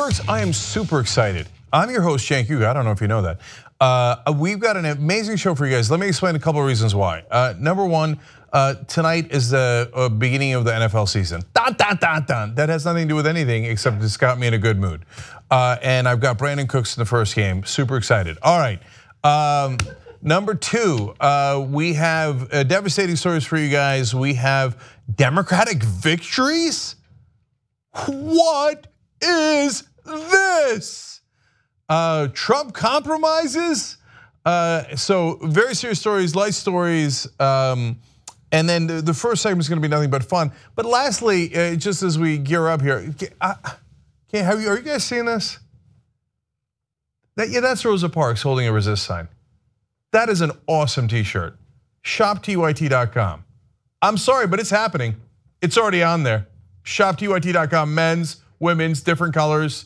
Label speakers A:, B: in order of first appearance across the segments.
A: Turks, I am super excited. I'm your host, Cenk Uygur. I don't know if you know that. We've got an amazing show for you guys. Let me explain a couple of reasons why. Number one, tonight is the beginning of the NFL season. Dun, dun, dun, dun. That has nothing to do with anything except it's got me in a good mood. And I've got Brandon Cooks in the first game. Super excited. All right. Number two, we have devastating stories for you guys. We have Democratic victories. What is this? Trump compromises. So very serious stories, light stories. And then the first segment is going to be nothing but fun. But lastly, just as we gear up here, are you guys seeing this? That's Rosa Parks holding a resist sign. That is an awesome t-shirt. ShopTYT.com. I'm sorry, but it's happening. It's already on there. ShopTYT.com, men's, women's, different colors.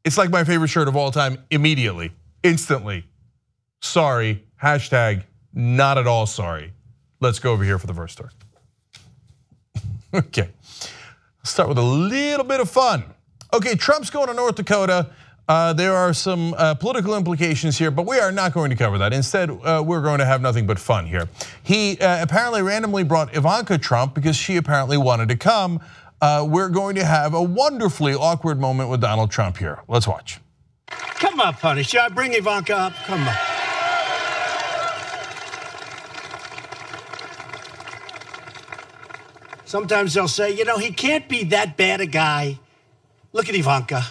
A: It's like my favorite shirt of all time immediately, instantly. Sorry, hashtag not at all sorry. Let's go over here for the first story. Okay, let's start with a little bit of fun. Okay, Trump's going to North Dakota. There are some political implications here, but we are not going to cover that. Instead, we're going to have nothing but fun here. He apparently randomly brought Ivanka Trump because she apparently wanted to come. We're going to have a wonderfully awkward moment with Donald Trump here. Let's watch.
B: Come up, honey. Should I bring Ivanka up? Come on. Sometimes they'll say, you know, he can't be that bad a guy. Look at Ivanka.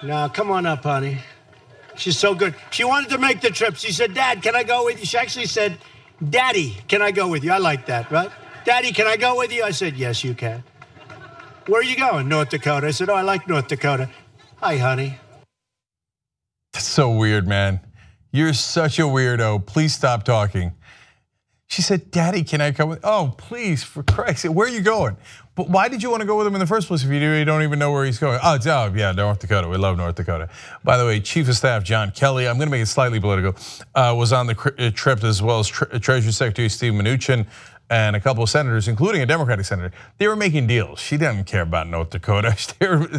B: No, come on up, honey. She's so good. She wanted to make the trip. She said, Dad, can I go with you? She actually said, Daddy, can I go with you? I like that, right? Daddy, can I go with you? I said, yes, you can. Where are you going? North Dakota. I said, oh, I like North Dakota. Hi, honey.
A: That's so weird, man. You're such a weirdo. Please stop talking. She said, Daddy, can I come with? Oh, please, for Christ's sake, where are you going? But why did you want to go with him in the first place if you don't even know where he's going? Oh, yeah, North Dakota. We love North Dakota. By the way, Chief of Staff John Kelly, I'm going to make it slightly political, was on the trip, as well as Treasury Secretary Steve Mnuchin and a couple of senators, including a Democratic senator. They were making deals. She didn't care about North Dakota,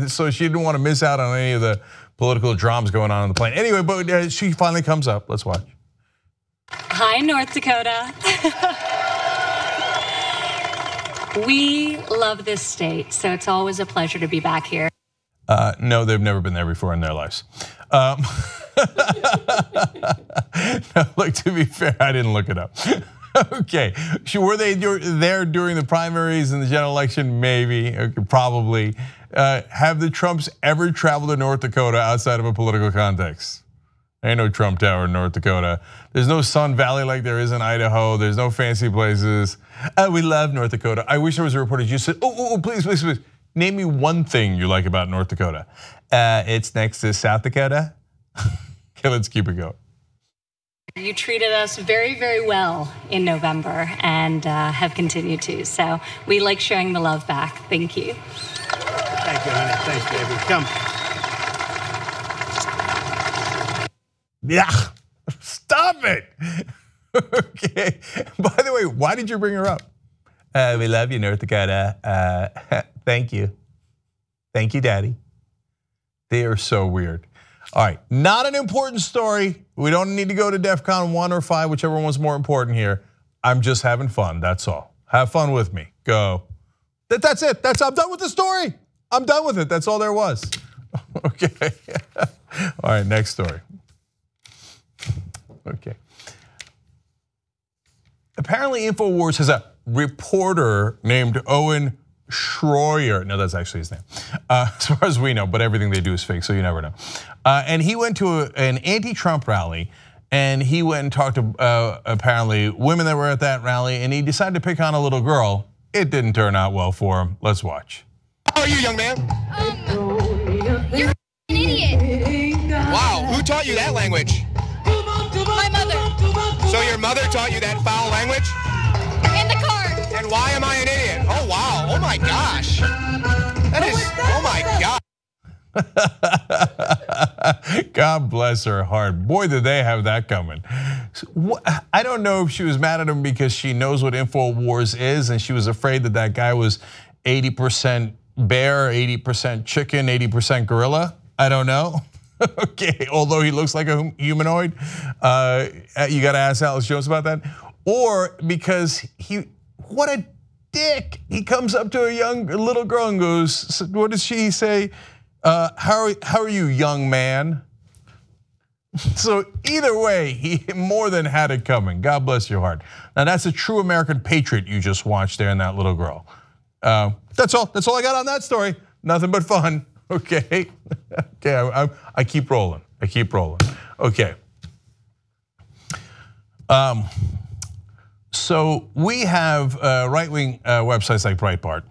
A: so she didn't want to miss out on any of the political dramas going on the plane. Anyway, but she finally comes up. Let's watch.
C: Hi, North Dakota. We love this state, so it's always a pleasure to be back here.
A: No, they've never been there before in their lives. No, look, to be fair, I didn't look it up. Okay, were they there during the primaries and the general election? Maybe, probably. Have the Trumps ever traveled to North Dakota outside of a political context? Ain't no Trump Tower in North Dakota. There's no Sun Valley like there is in Idaho. There's no fancy places. We love North Dakota. I wish there was a reporter who said, oh, please, name me one thing you like about North Dakota. It's next to South Dakota. Okay, let's keep it going.
C: You treated us very, very well in November and have continued to. So we like showing the love back. Thank you.
B: Thank you, honey. Thanks, baby. Come.
A: Yeah, stop it. Okay, by the way, why did you bring her up? We love you, North Dakota. Thank you. Thank you, Daddy. They are so weird. All right, not an important story. We don't need to go to DEFCON 1 or 5, whichever one's more important here. I'm just having fun, that's all. Have fun with me, go. That's it, I'm done with the story. I'm done with it, that's all there was. Okay, all right, next story. Okay. Apparently InfoWars has a reporter named Owen Schroyer. No, that's actually his name. As far as we know, but everything they do is fake, so you never know. And he went to an anti-Trump rally, and he went and talked to apparently women that were at that rally, and he decided to pick on a little girl. It didn't turn out well for him. Let's watch.
D: How are you, young man?
E: You're an idiot.
D: Wow, who taught you that language?
E: My mother.
D: So your mother taught you that foul language?
E: In the car.
D: And why am I an idiot? Oh, wow. Oh, my gosh. That is, oh, my God.
A: God bless her heart. Boy, did they have that coming. I don't know if she was mad at him because she knows what InfoWars is and she was afraid that that guy was 80% bear, 80% chicken, 80% gorilla. I don't know. Okay, although he looks like a humanoid. You got to ask Alex Jones about that. Or because what a dick. He comes up to a little girl and goes, what does she say? How are you, young man? So either way, he more than had it coming. God bless your heart. Now that's a true American patriot you just watched there in that little girl. That's all I got on that story. Nothing but fun, okay? Okay, I keep rolling, okay. So we have right-wing websites like Breitbart,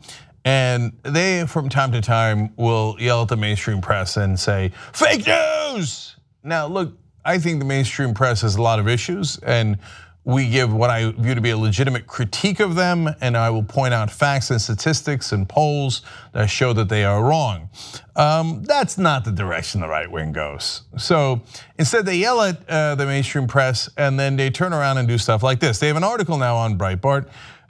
A: and they from time to time will yell at the mainstream press and say, fake news! Now look, I think the mainstream press has a lot of issues, and we give what I view to be a legitimate critique of them, and I will point out facts and statistics and polls that show that they are wrong. That's not the direction the right wing goes. So instead they yell at the mainstream press and then they turn around and do stuff like this. They have an article now on Breitbart,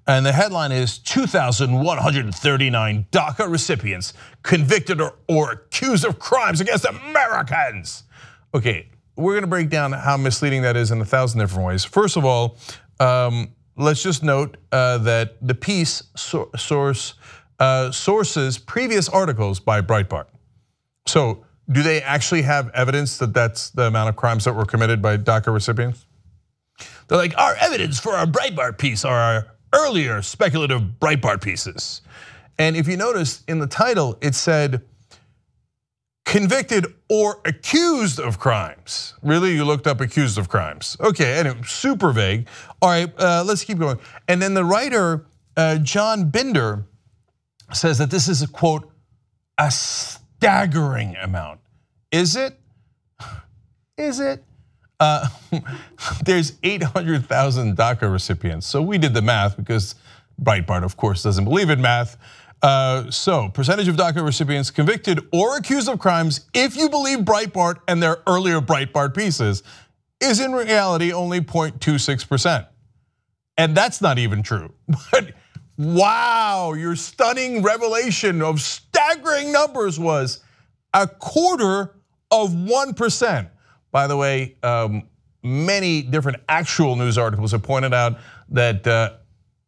A: and the headline is 2,139 DACA recipients convicted or accused of crimes against Americans. Okay, we're gonna break down how misleading that is in 1,000 different ways. First of all, let's just note that the piece sources previous articles by Breitbart. So do they actually have evidence that that's the amount of crimes that were committed by DACA recipients? They're like, our evidence for our Breitbart piece are our earlier speculative Breitbart pieces. And if you notice in the title, it said, convicted or accused of crimes. Really, you looked up accused of crimes. Okay, and it was super vague. All right, let's keep going. And then the writer, John Binder, says that this is a quote, a staggering amount. Is it? Is it? There's 800,000 DACA recipients. So we did the math because Breitbart, of course, doesn't believe in math. So percentage of DACA recipients convicted or accused of crimes, if you believe Breitbart and their earlier Breitbart pieces, is in reality only 0.26%. And that's not even true. But wow, your stunning revelation of staggering numbers was 0.25%. By the way, many different actual news articles have pointed out that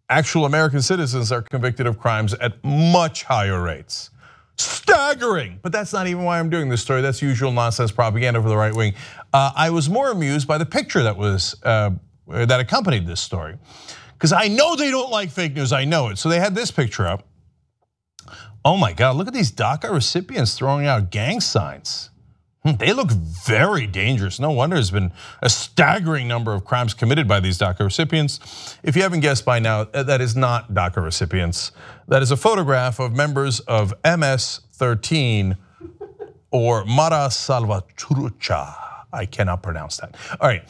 A: actual American citizens are convicted of crimes at much higher rates. Staggering, but that's not even why I'm doing this story. That's usual nonsense propaganda for the right wing. I was more amused by the picture that accompanied this story, because I know they don't like fake news. I know it. So they had this picture up. Oh my God! Look at these DACA recipients throwing out gang signs. They look very dangerous. No wonder there's been a staggering number of crimes committed by these DACA recipients. If you haven't guessed by now, that is not DACA recipients. That is a photograph of members of MS-13 or Mara Salvatrucha. I cannot pronounce that. All right,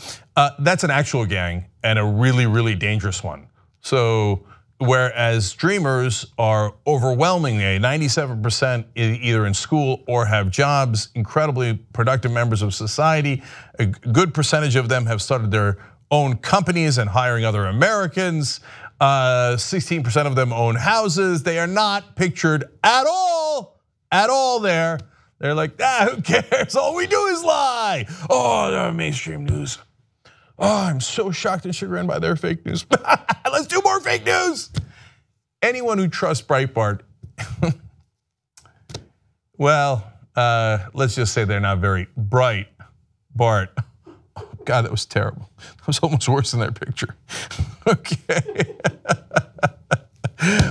A: that's an actual gang and a really, really dangerous one. So whereas dreamers are overwhelmingly 97% either in school or have jobs, incredibly productive members of society. A good percentage of them have started their own companies and hiring other Americans. 16% of them own houses. They are not pictured at all there. They're like, who cares? All we do is lie. Oh, the mainstream news. Oh, I'm so shocked and chagrined by their fake news. Let's do more fake news. Anyone who trusts Breitbart, well, let's just say they're not very bright. Bart, oh God, that was terrible. That was almost worse than their picture. Okay.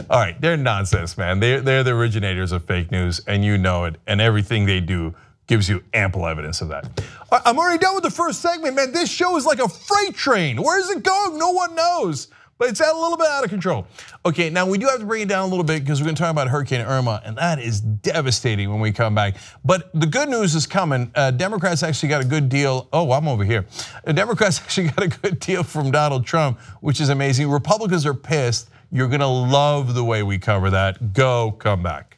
A: All right, they're nonsense, man. They're the originators of fake news, and you know it, and everything they do gives you ample evidence of that. I'm already done with the first segment, man. This show is like a freight train. Where is it going? No one knows, but it's a little bit out of control. Okay, now we do have to bring it down a little bit because we're gonna talk about Hurricane Irma, and that is devastating when we come back. But the good news is coming. Democrats actually got a good deal. Oh, I'm over here. Democrats actually got a good deal from Donald Trump, which is amazing. Republicans are pissed. You're gonna love the way we cover that. Come back.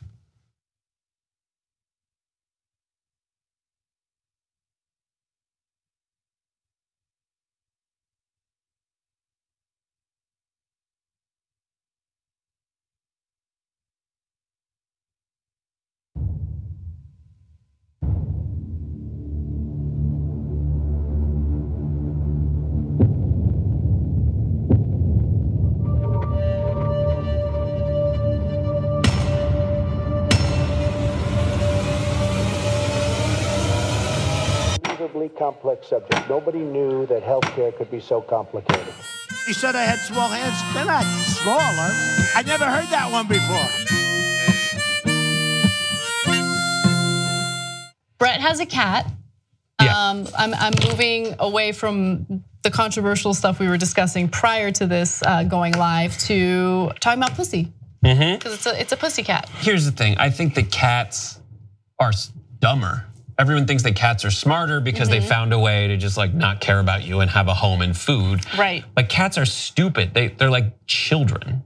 B: incredibly complex subject. Nobody knew that healthcare could be so complicated. You said I had small hands. They're not small. I never heard that one before.
F: Brett has a cat.
A: Yeah.
F: I'm moving away from the controversial stuff we were discussing prior to this going live to talking about pussy. Because it's a pussy cat.
G: Here's the thing, I think that cats are dumber. Everyone thinks that cats are smarter because they found a way to just like not care about you and have a home and food.
F: Right.
G: But cats are stupid. They're like children.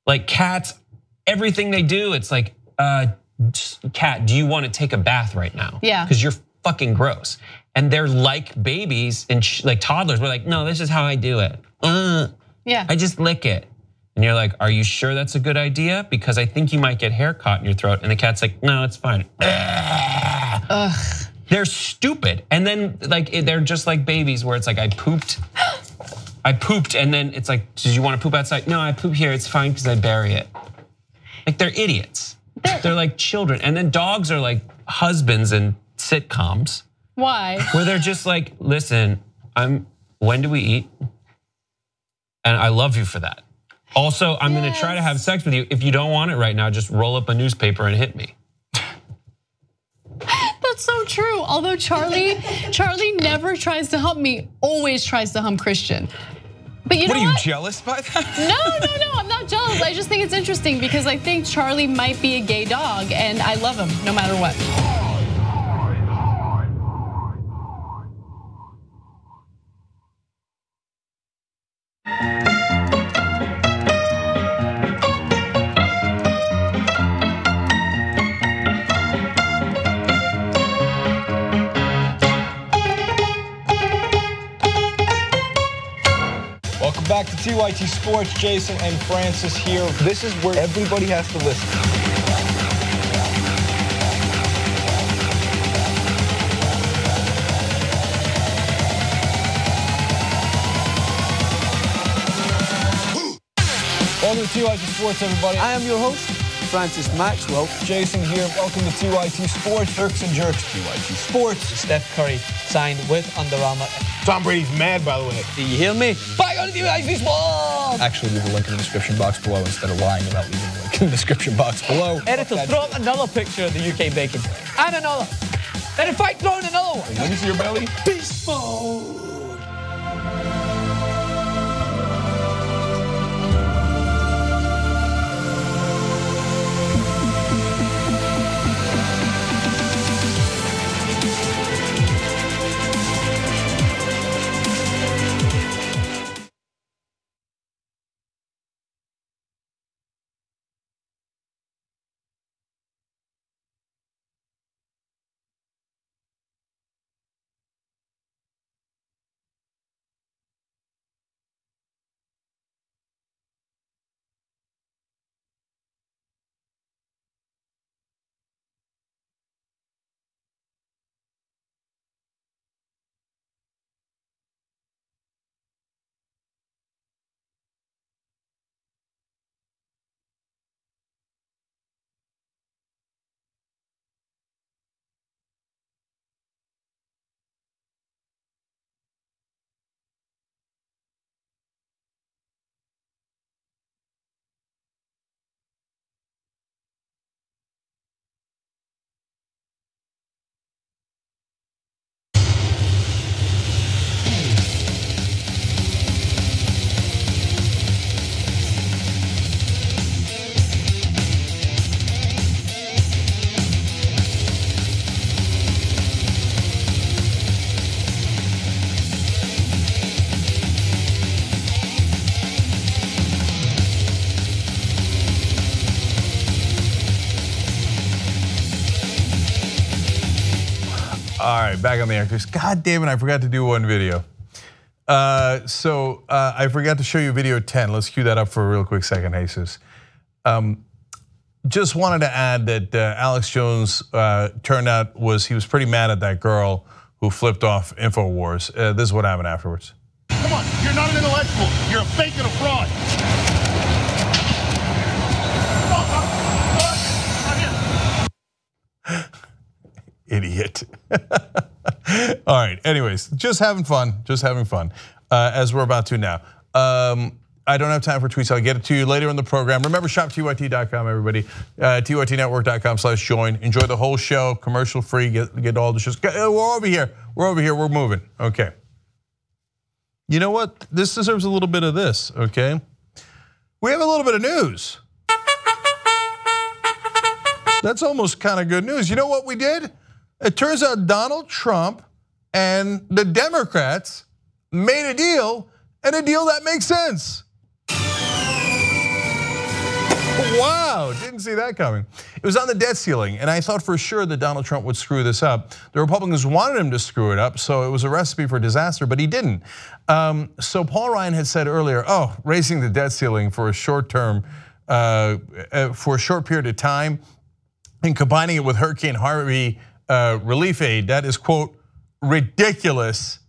G: Like cats, everything they do, it's like, cat, do you want to take a bath right now?
F: Yeah.
G: Because you're fucking gross. And they're like babies and like toddlers. We're like, no, this is how I do it.
F: Yeah.
G: I just lick it. And you're like, are you sure that's a good idea? Because I think you might get hair caught in your throat. And the cat's like, no, it's fine.
F: Ugh.
G: They're stupid. And then like they're just like babies where it's like I pooped and then it's like, did you want to poop outside? No, I poop here, it's fine because I bury it. Like they're idiots. They're like children. And then dogs are like husbands in sitcoms.
F: Why?
G: Where they're just like, listen, when do we eat? And I love you for that. Also, I'm gonna try to have sex with you. If you don't want it right now, just roll up a newspaper and hit me.
F: That's so true. Although Charlie never tries to hump me, always tries to hump Christian. But you know what?
D: What are you jealous by that?
F: No, I'm not jealous. I just think it's interesting because I think Charlie might be a gay dog and I love him no matter what.
H: Welcome back to TYT Sports. Jason and Francis here. This is where everybody has to listen. Welcome to TYT Sports, everybody.
I: I am your host, Francis Maxwell.
H: Jason here. Welcome to TYT Sports. Turks and Jerks, TYT Sports.
I: Steph Curry signed with Under Armour.
H: Tom Brady's mad, by the way.
I: Do you hear me? Back on TYT Sports!
H: Actually, leave a link in the description box below instead of lying about leaving a link in the description box below.
I: Editor, throw up another picture of the UK bacon. And another. And in fact, throw in another one.
H: Let me see your belly.
I: Beast mode.
A: All right, back on the air. God damn it, I forgot to do one video. I forgot to show you video 10. Let's cue that up for a real quick second, Jesus. Just wanted to add that Alex Jones turned out he was pretty mad at that girl who flipped off InfoWars. This is what happened afterwards.
J: Come on, you're not an intellectual. You're a fake and a fraud.
A: Idiot. All right, anyways, just having fun, as we're about to now. I don't have time for tweets, I'll get it to you later in the program. Remember, shop tyt.com, everybody. tytnetwork.com/join. Enjoy the whole show, commercial free, get all the shows. We're over here, we're moving, okay. You know what, this deserves a little bit of this, okay? We have a little bit of news. That's almost kind of good news. You know what we did? It turns out Donald Trump and the Democrats made a deal, and a deal that makes sense. Wow, didn't see that coming. It was on the debt ceiling, and I thought for sure that Donald Trump would screw this up. The Republicans wanted him to screw it up, so it was a recipe for disaster, but he didn't. So Paul Ryan had said earlier, raising the debt ceiling for a short term, for a short period of time, and combining it with Hurricane Harvey relief aid, that is, quote, ridiculous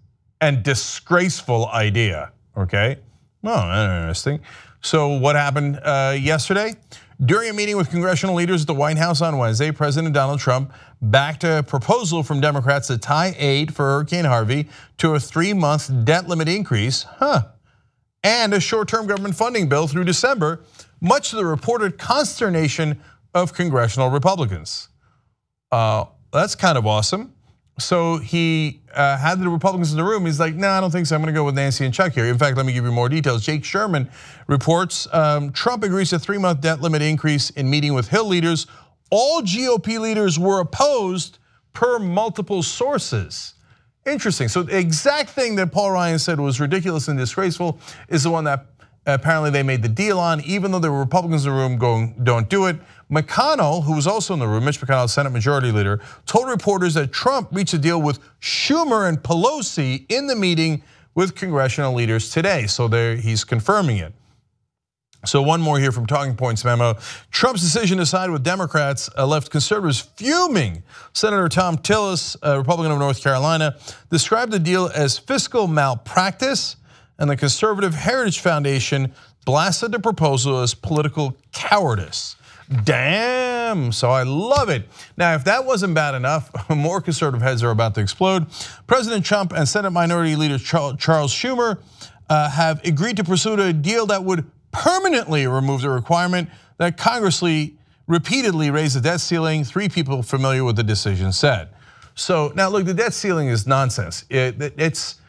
A: and disgraceful idea, okay? Well, interesting. So what happened yesterday? During a meeting with congressional leaders at the White House on Wednesday, President Donald Trump backed a proposal from Democrats to tie aid for Hurricane Harvey to a 3-month debt limit increase, and a short-term government funding bill through December, much to the reported consternation of congressional Republicans. That's kind of awesome. So he had the Republicans in the room. He's like, no, I don't think so. I'm going to go with Nancy and Chuck here. In fact, let me give you more details. Jake Sherman reports Trump agrees to a 3-month debt limit increase in meeting with Hill leaders. All GOP leaders were opposed per multiple sources. Interesting. So the exact thing that Paul Ryan said was ridiculous and disgraceful is the one that apparently they made the deal on, even though there were Republicans in the room going, don't do it. McConnell, who was also in the room, Mitch McConnell, Senate Majority Leader, told reporters that Trump reached a deal with Schumer and Pelosi in the meeting with congressional leaders today. So there, he's confirming it. So one more here from Talking Points memo. Trump's decision to side with Democrats left conservatives fuming. Senator Tom Tillis, a Republican of North Carolina, described the deal as fiscal malpractice, and the Conservative Heritage Foundation blasted the proposal as political cowardice. Damn, so I love it. Now, if that wasn't bad enough, more conservative heads are about to explode. President Trump and Senate Minority Leader Charles Schumer have agreed to pursue a deal that would permanently remove the requirement that Congress repeatedly raise the debt ceiling, 3 people familiar with the decision said. So now look, the debt ceiling is nonsense. It's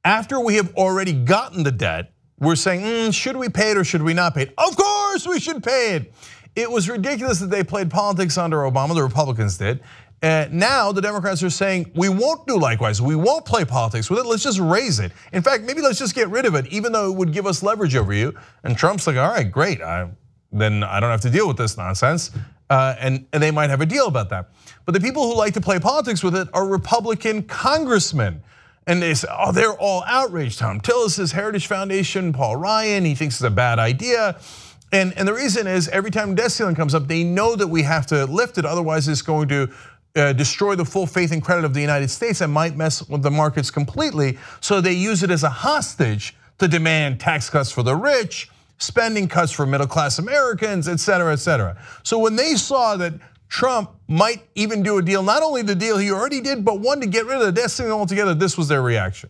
A: after we have already gotten the debt, we're saying, should we pay it or should we not pay it? Of course we should pay it. It was ridiculous that they played politics under Obama, the Republicans did. Now the Democrats are saying, we won't do likewise. We won't play politics with it, let's just raise it. In fact, maybe let's just get rid of it, even though it would give us leverage over you. And Trump's like, all right, great, then I don't have to deal with this nonsense. And they might have a deal about that. But the people who like to play politics with it are Republican congressmen. And they say, they're all outraged. Tom Tillis' Heritage Foundation, Paul Ryan, he thinks it's a bad idea. And the reason is every time debt ceiling comes up, they know that we have to lift it. Otherwise, it's going to destroy the full faith and credit of the United States and might mess with the markets completely. So they use it as a hostage to demand tax cuts for the rich, spending cuts for middle-class Americans, et cetera, et cetera. So when they saw that Trump might even do a deal, not only the deal he already did, but one to get rid of the debt ceiling altogether, this was their reaction.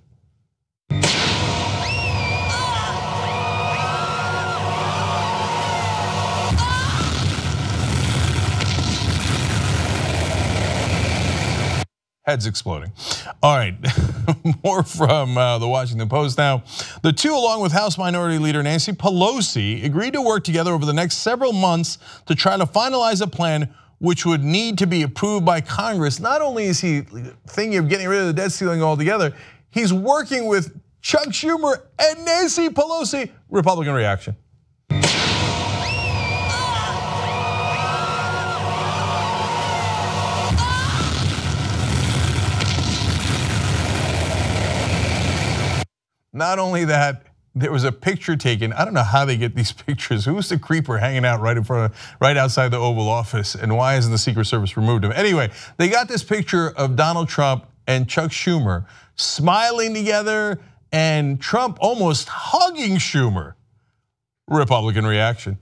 A: Heads exploding. All right, more from the Washington Post now. The two, along with House Minority Leader Nancy Pelosi, agreed to work together over the next several months to try to finalize a plan which would need to be approved by Congress. Not only is he thinking of getting rid of the debt ceiling altogether, he's working with Chuck Schumer and Nancy Pelosi. Republican reaction. Not only that, there was a picture taken. I don't know how they get these pictures. Who's the creeper hanging out right outside the Oval Office, and why hasn't the Secret Service removed him? Anyway, they got this picture of Donald Trump and Chuck Schumer smiling together, and Trump almost hugging Schumer. Republican reaction.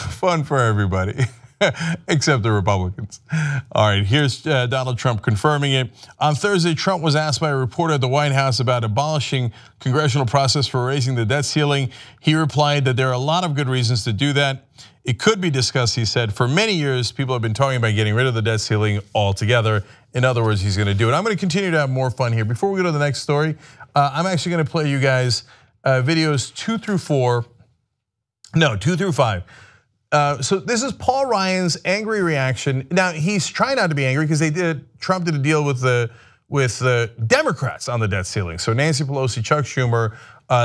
A: Fun for everybody. Except the Republicans. All right, here's Donald Trump confirming it. On Thursday, Trump was asked by a reporter at the White House about abolishing congressional process for raising the debt ceiling. He replied that there are a lot of good reasons to do that. It could be discussed, he said. For many years, people have been talking about getting rid of the debt ceiling altogether. In other words, he's going to do it. I'm going to continue to have more fun here. Before we go to the next story, I'm actually going to play you guys videos 2 through 5. So this is Paul Ryan's angry reaction. Now he's trying not to be angry because Trump did a deal with the Democrats on the debt ceiling. So Nancy Pelosi, Chuck Schumer,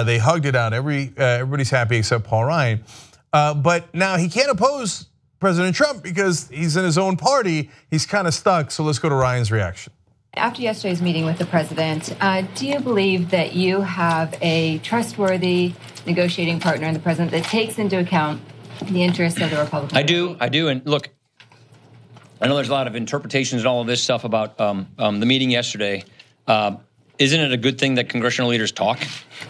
A: they hugged it out. Everybody's happy except Paul Ryan. But now he can't oppose President Trump because he's in his own party. He's kind of stuck. So let's go to Ryan's reaction.
K: After yesterday's meeting with the president, do you believe that you have a trustworthy negotiating partner in the president that takes into account the interests of the Republicans?
L: I do. And look, I know there's a lot of interpretations and all of this stuff about the meeting yesterday. Isn't it a good thing that congressional leaders talk?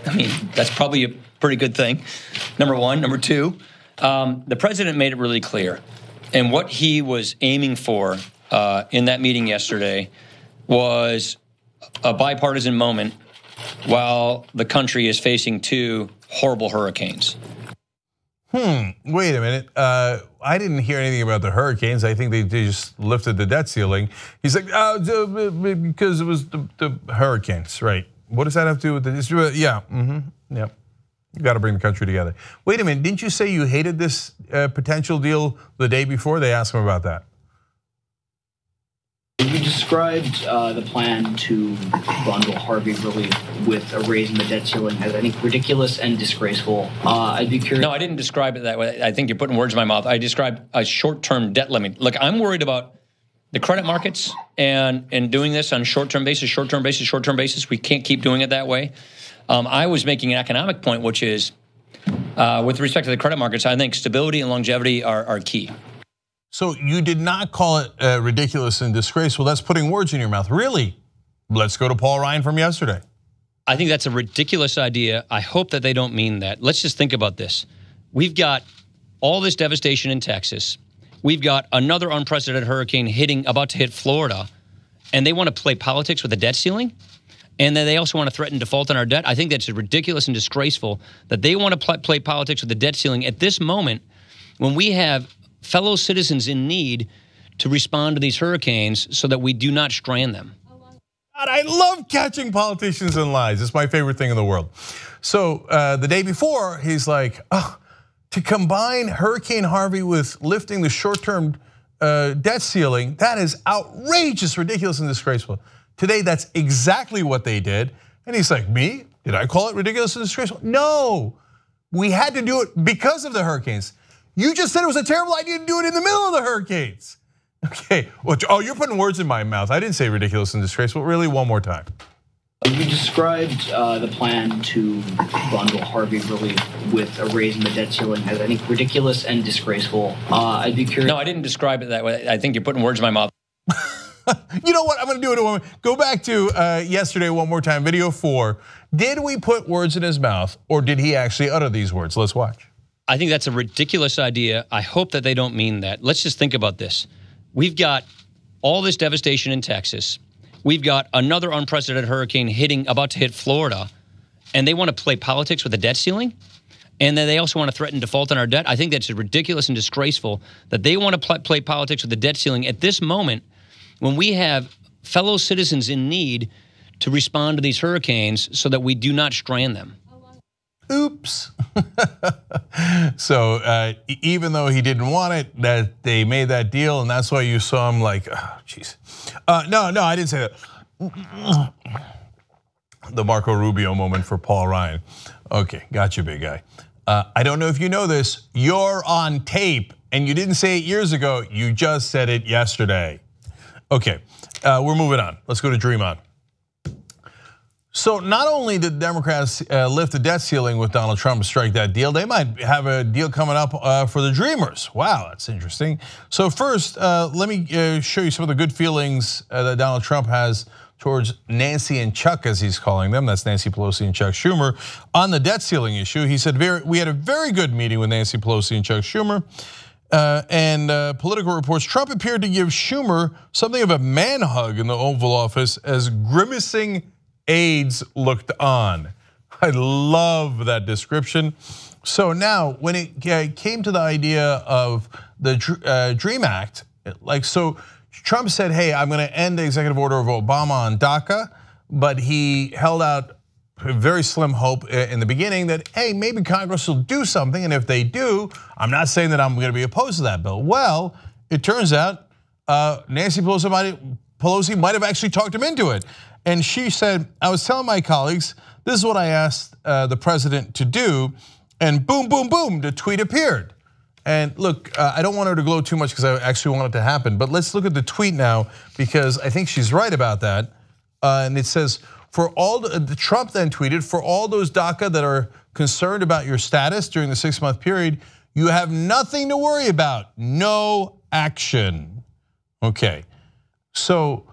L: I mean, that's probably a pretty good thing, number one. Number two, the president made it really clear. And what he was aiming for in that meeting yesterday was a bipartisan moment while the country is facing 2 horrible hurricanes.
A: Wait a minute. I didn't hear anything about the hurricanes. I think they just lifted the debt ceiling. He's like, because it was the hurricanes, right? What does that have to do with this? Yeah, yeah. You got to bring the country together. Wait a minute. Didn't you say you hated this potential deal the day before? They asked him about that.
M: You described the plan to bundle Harvey relief with a raise in the debt ceiling as, I think, ridiculous and disgraceful. I'd be curious.
L: No, I didn't describe it that way. I think you're putting words in my mouth. I described a short-term debt limit. Look, I'm worried about the credit markets and doing this on short-term basis. We can't keep doing it that way. I was making an economic point, which is, with respect to the credit markets, I think stability and longevity are key.
A: So you did not call it ridiculous and disgraceful. That's putting words in your mouth. Really? Let's go to Paul Ryan from yesterday.
L: I think that's a ridiculous idea. I hope that they don't mean that. Let's just think about this. We've got all this devastation in Texas. We've got another unprecedented hurricane about to hit Florida, and they want to play politics with the debt ceiling? And then they also want to threaten default on our debt? I think that's ridiculous and disgraceful that they want to play politics with the debt ceiling at this moment when we have fellow citizens in need to respond to these hurricanes so that we do not strand them.
A: God, I love catching politicians in lies. It's my favorite thing in the world. So the day before, he's like, to combine Hurricane Harvey with lifting the short-term debt ceiling, that is outrageous, ridiculous, and disgraceful. Today, that's exactly what they did. And he's like, me? Did I call it ridiculous and disgraceful? No, we had to do it because of the hurricanes. You just said it was a terrible idea to do it in the middle of the hurricanes. Okay, you're putting words in my mouth. I didn't say ridiculous and disgraceful. Really, one more time.
M: You described the plan to bundle Harvey relief with a raise in the debt ceiling as, I think, ridiculous and disgraceful. I'd be curious.
L: No, I didn't describe it that way. I think you're putting words in my mouth.
A: You know what? I'm going to do it in one more. Go back to yesterday one more time, video 4. Did we put words in his mouth, or did he actually utter these words? Let's watch.
L: I think that's a ridiculous idea. I hope that they don't mean that. Let's just think about this. We've got all this devastation in Texas. We've got another unprecedented hurricane about to hit Florida, and they want to play politics with the debt ceiling? And then they also want to threaten default on our debt? I think that's ridiculous and disgraceful that they want to play politics with the debt ceiling at this moment when we have fellow citizens in need to respond to these hurricanes so that we do not strand them.
A: Oops. So even though he didn't want it, that they made that deal, and that's why you saw him like, oh, jeez. No, I didn't say that. The Marco Rubio moment for Paul Ryan. Okay, got you, big guy. I don't know if you know this, you're on tape, and you didn't say it years ago, you just said it yesterday. Okay, we're moving on. Let's go to Dream On. So not only did Democrats lift the debt ceiling with Donald Trump and strike that deal, they might have a deal coming up for the Dreamers. Wow, that's interesting. So first, let me show you some of the good feelings that Donald Trump has towards Nancy and Chuck, as he's calling them. That's Nancy Pelosi and Chuck Schumer on the debt ceiling issue. He said, we had a very good meeting with Nancy Pelosi and Chuck Schumer. And political reports, Trump appeared to give Schumer something of a man hug in the Oval Office as grimacing aides looked on. I love that description. So now, when it came to the idea of the DREAM Act, so Trump said, hey, I'm gonna end the executive order of Obama on DACA, but he held out a very slim hope in the beginning that, hey, maybe Congress will do something, and if they do, I'm not saying that I'm gonna be opposed to that bill. Well, it turns out Nancy Pelosi might have actually talked him into it. And she said, I was telling my colleagues, this is what I asked the president to do, and boom, boom, boom, the tweet appeared. And look, I don't want her to glow too much because I actually want it to happen, but let's look at the tweet now because I think she's right about that. And it says, Trump then tweeted, for all those DACA that are concerned about your status during the 6-month period, you have nothing to worry about, no action. Okay, so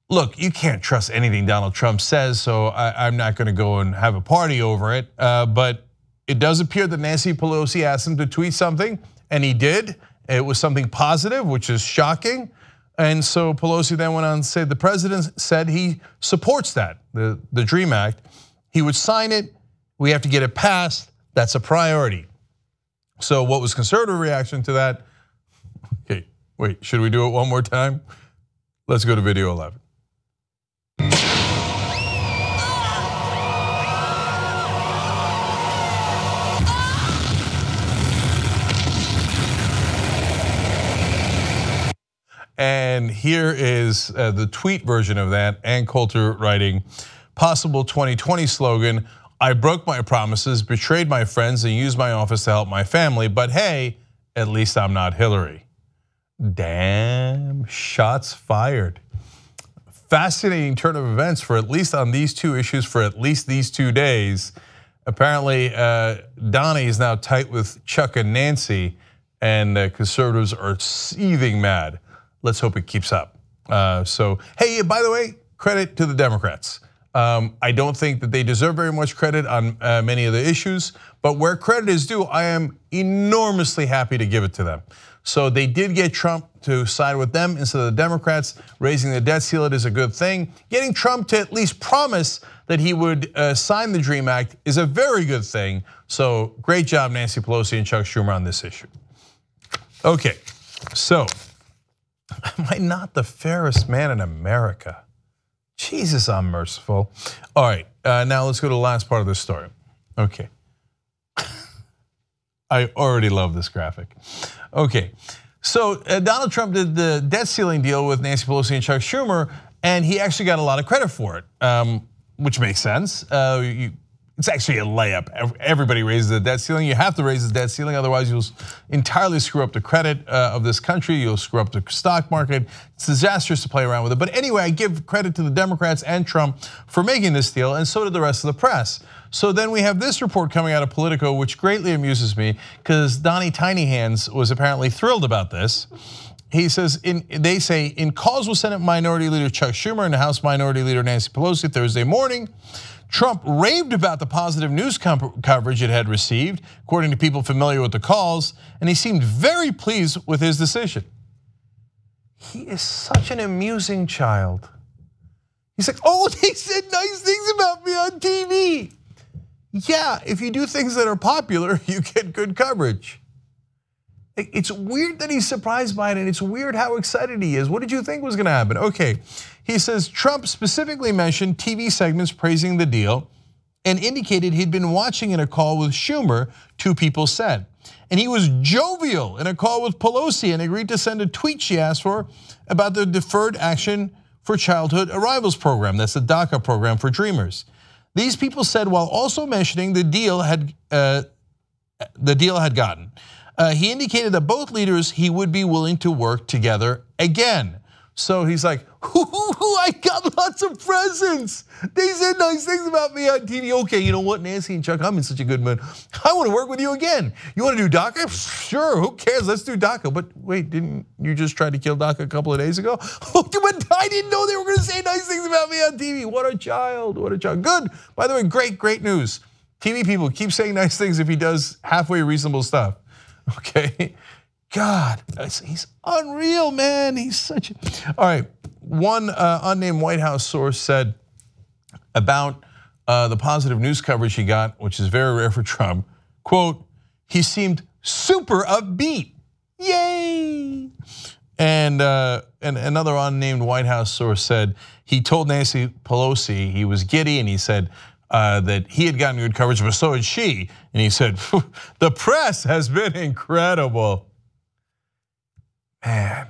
A: look, you can't trust anything Donald Trump says, so I'm not gonna go and have a party over it, but it does appear that Nancy Pelosi asked him to tweet something, and he did. It was something positive, which is shocking. And so Pelosi then went on to say the president said he supports that, the DREAM Act. He would sign it, we have to get it passed, that's a priority. So what was conservative reaction to that? Okay, wait, should we do it one more time? Let's go to video 11. And here is the tweet version of that. Ann Coulter writing, possible 2020 slogan, I broke my promises, betrayed my friends, and used my office to help my family, but hey, at least I'm not Hillary. Damn, shots fired. Fascinating turn of events for at least on these two issues for at least these 2 days. Apparently, Donnie is now tight with Chuck and Nancy, and conservatives are seething mad. Let's hope it keeps up. So, hey, by the way, credit to the Democrats. I don't think that they deserve very much credit on many of the issues, but where credit is due, I am enormously happy to give it to them. So they did get Trump to side with them instead of the Democrats. Raising the debt ceiling is a good thing. Getting Trump to at least promise that he would sign the DREAM Act is a very good thing. So great job, Nancy Pelosi and Chuck Schumer on this issue. Okay, so am I not the fairest man in America? Jesus, I'm merciful. All right, now let's go to the last part of this story. Okay. I already love this graphic. Okay, so Donald Trump did the debt ceiling deal with Nancy Pelosi and Chuck Schumer, and he actually got a lot of credit for it, which makes sense. It's actually a layup. Everybody raises the debt ceiling. You have to raise the debt ceiling, otherwise you'll entirely screw up the credit of this country. You'll screw up the stock market. It's disastrous to play around with it. But anyway, I give credit to the Democrats and Trump for making this deal, and so did the rest of the press. So then we have this report coming out of Politico, which greatly amuses me, because Donnie Tiny Hands was apparently thrilled about this. He says, they say, in calls with Senate Minority Leader Chuck Schumer and House Minority Leader Nancy Pelosi Thursday morning, Trump raved about the positive news coverage it had received, according to people familiar with the calls, and he seemed very pleased with his decision. He is such an amusing child. He's like, oh, they said nice things about me on TV. Yeah, if you do things that are popular, you get good coverage. It's weird that he's surprised by it, and it's weird how excited he is. What did you think was gonna happen? Okay, he says Trump specifically mentioned TV segments praising the deal and indicated he'd been watching in a call with Schumer, two people said. And he was jovial in a call with Pelosi and agreed to send a tweet she asked for about the Deferred Action for Childhood Arrivals program. That's the DACA program for Dreamers. These people said while also mentioning the deal had gotten. He indicated that both leaders he would be willing to work together again. So he's like, I got lots of presents. They said nice things about me on TV. Okay, you know what, Nancy and Chuck, I'm in such a good mood. I want to work with you again. You want to do DACA? Sure, who cares? Let's do DACA. But wait, didn't you just try to kill DACA a couple of days ago? But I didn't know they were going to say nice things about me on TV. What a child, what a child. Good, by the way, great news. TV people, keep saying nice things if he does halfway reasonable stuff, okay? God, he's unreal, man. He's such a, all right. One unnamed White House source said about the positive news coverage he got, which is very rare for Trump, quote, he seemed super upbeat, yay. And another unnamed White House source said he told Nancy Pelosi he was giddy, and he said that he had gotten good coverage, but so had she. And he said, the press has been incredible. Man,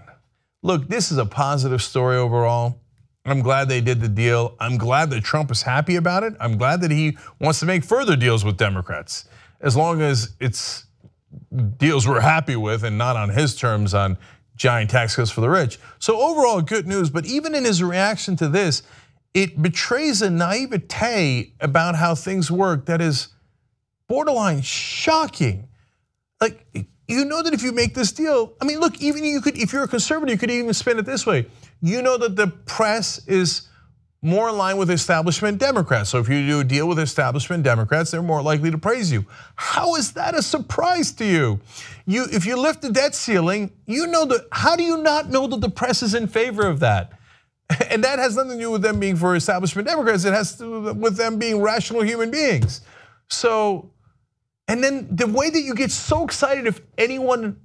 A: look, this is a positive story overall. I'm glad they did the deal. I'm glad that Trump is happy about it. I'm glad that he wants to make further deals with Democrats, as long as it's deals we're happy with and not on his terms on giant tax cuts for the rich. So overall, good news, but even in his reaction to this, it betrays a naivete about how things work that is borderline shocking. Like, you know that if you make this deal, I mean, look, even you could, if you're a conservative, you could even spin it this way. You know that the press is more in line with establishment Democrats. So if you do a deal with establishment Democrats, they're more likely to praise you. How is that a surprise to you? If you lift the debt ceiling, you know that, how do you not know that the press is in favor of that? And that has nothing to do with them being for establishment Democrats. It has to do with them being rational human beings. So, and then the way that you get so excited if anyone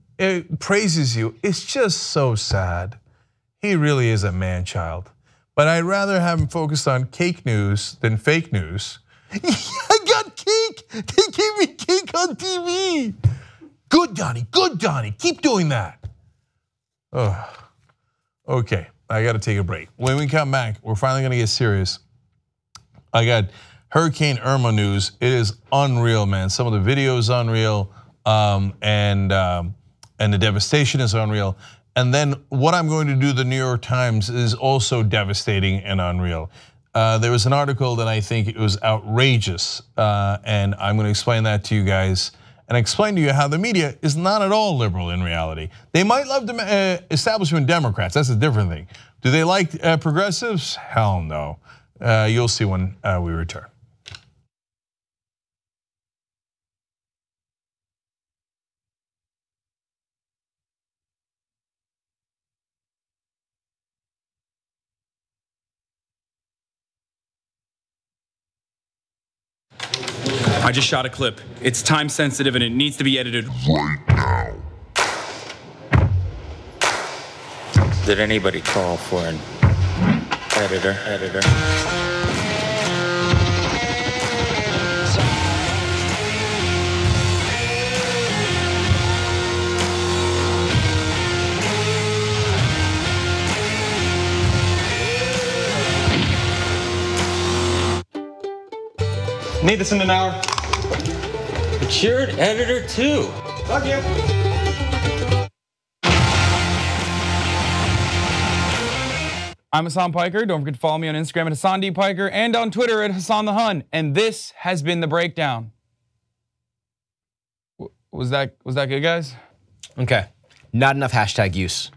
A: praises you, it's just so sad. He really is a man-child. But I'd rather have him focused on cake news than fake news. I got cake. They gave me cake on TV. Good, Donnie, keep doing that. Oh, okay, I gotta take a break. When we come back, we're finally gonna get serious. I got Hurricane Irma news. It is unreal, man. Some of the video is unreal, and the devastation is unreal. And then what I'm going to do, the New York Times, is also devastating and unreal. There was an article that I think it was outrageous, and I'm going to explain that to you guys and explain to you how the media is not at all liberal in reality. They might love the establishment Democrats, that's a different thing. Do they like progressives? Hell no. You'll see when we return.
N: I just shot a clip. It's time sensitive and it needs to be edited right now.
O: Did anybody call for an editor?
P: Need this in an hour.
O: But you're an editor too.
P: Fuck you. I'm Hassan Piker. Don't forget to follow me on Instagram at Hassan D. Piker and on Twitter at Hassan the Hun. And this has been The Breakdown. Was that good, guys?
Q: Okay. Not enough hashtag use.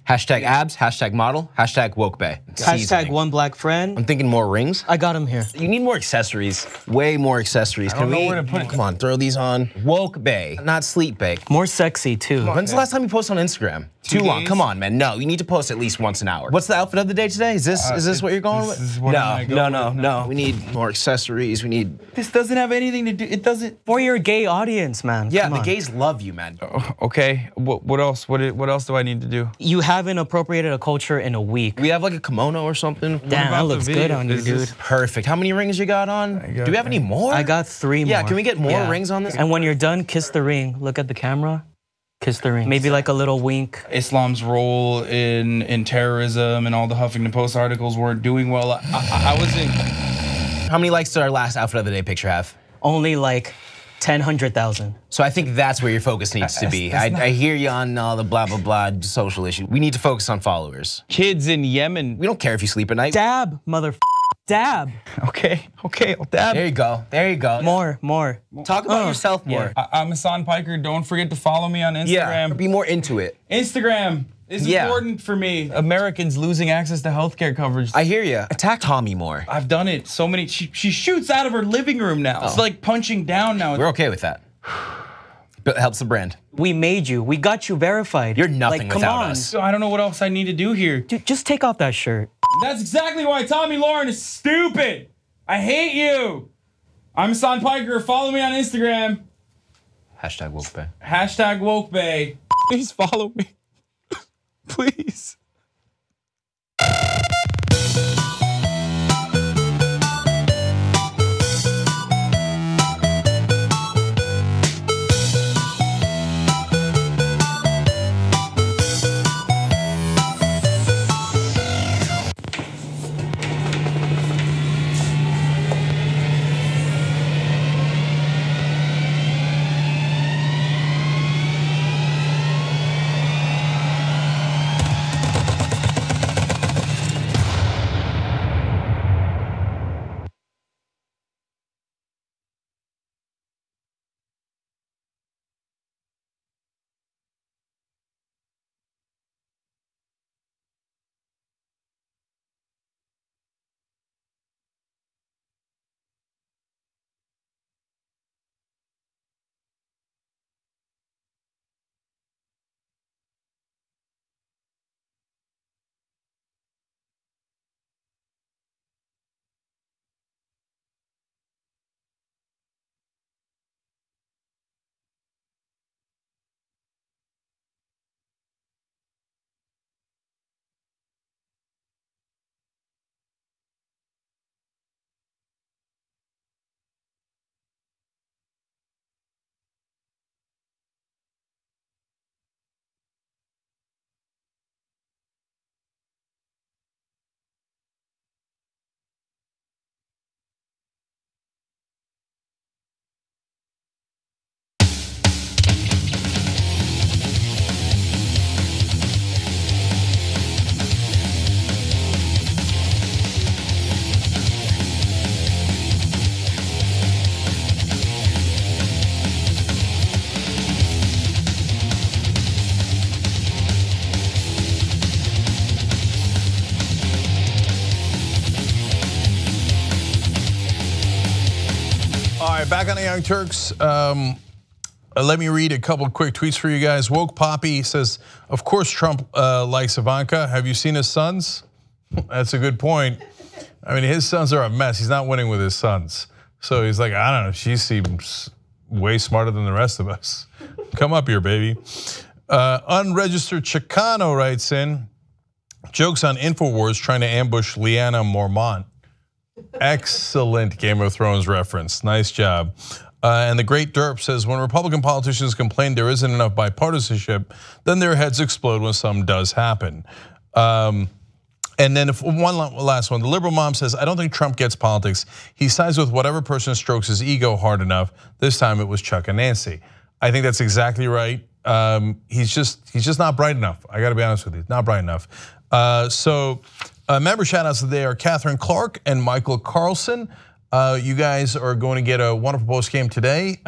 Q: Hashtag abs, hashtag model, hashtag woke bay.
R: Hashtag one black friend.
Q: I'm thinking more rings.
R: I got him here.
Q: You need more accessories. Way more accessories.
P: I don't know where to put it.
Q: Come on, throw these on. Woke bay, not sleep bay.
R: More sexy too.
Q: When's the last time you posted on Instagram? Too long. Come on, man. No, you need to post at least once an hour. What's the outfit of the day today? Is this what you're going with? No. We need more accessories. We need.
P: This doesn't have anything to do. It doesn't.
R: For your gay audience, man.
Q: Yeah, the gays love you, man.
P: Okay. What else? What else do I need to do?
R: You haven't appropriated a culture in a week.
Q: We have like a kimono or something.
R: Damn, that looks good on you, dude.
Q: Perfect. How many rings you got on? Do we have any more?
R: I got 3 more.
Q: Yeah, can we get more rings on this?
R: And when you're done, kiss the ring. Look at the camera. Kiss the ring. Maybe like a little wink.
P: Islam's role in terrorism and all the Huffington Post articles weren't doing well. I wasn't.
Q: How many likes did our last outfit of the day picture have?
R: Only like 10, 100,000.
Q: So I think that's where your focus needs to be. I hear you on all the blah, blah, blah social issue. We need to focus on followers.
P: Kids in Yemen.
Q: We don't care if you sleep at night.
R: Dab, dab.
P: Okay, I'll dab.
Q: There you go.
R: More.
Q: Talk about yourself more.
P: I'm Hassan Piker. Don't forget to follow me on Instagram.
Q: Yeah, be more into it.
P: Instagram is important for me. Americans losing access to healthcare coverage.
Q: I hear you. Attack Tommy more.
P: I've done it so many. She shoots out of her living room now. It's like punching down now.
Q: We're okay with that. But it helps the brand.
R: We made you. We got you verified.
Q: You're nothing
R: come
Q: without
R: on.
Q: us.
P: So I don't know what else I need to do here.
R: Dude, just take off that shirt.
P: That's exactly why Tommy Lauren is stupid. I hate you. I'm Hassan Piker. Follow me on Instagram.
Q: #WokeBay.
P: #WokeBay. Please follow me. Please.
A: Back on the Young Turks. Let me read a couple quick tweets for you guys. Woke Poppy says, of course Trump likes Ivanka. Have you seen his sons? That's a good point. I mean, his sons are a mess. He's not winning with his sons. So he's like, I don't know, she seems way smarter than the rest of us. Come up here, baby. Unregistered Chicano writes in, jokes on InfoWars trying to ambush Liana Mormont. Excellent Game of Thrones reference. Nice job. And the Great Derp says, when Republican politicians complain there isn't enough bipartisanship, then their heads explode when some does happen. And then one last one. The liberal mom says, I don't think Trump gets politics. He sides with whatever person strokes his ego hard enough. This time it was Chuck and Nancy. I think that's exactly right. He's just not bright enough. I got to be honest with you, not bright enough. Member shout-outs today are Catherine Clark and Michael Carlson. You guys are going to get a wonderful post game today.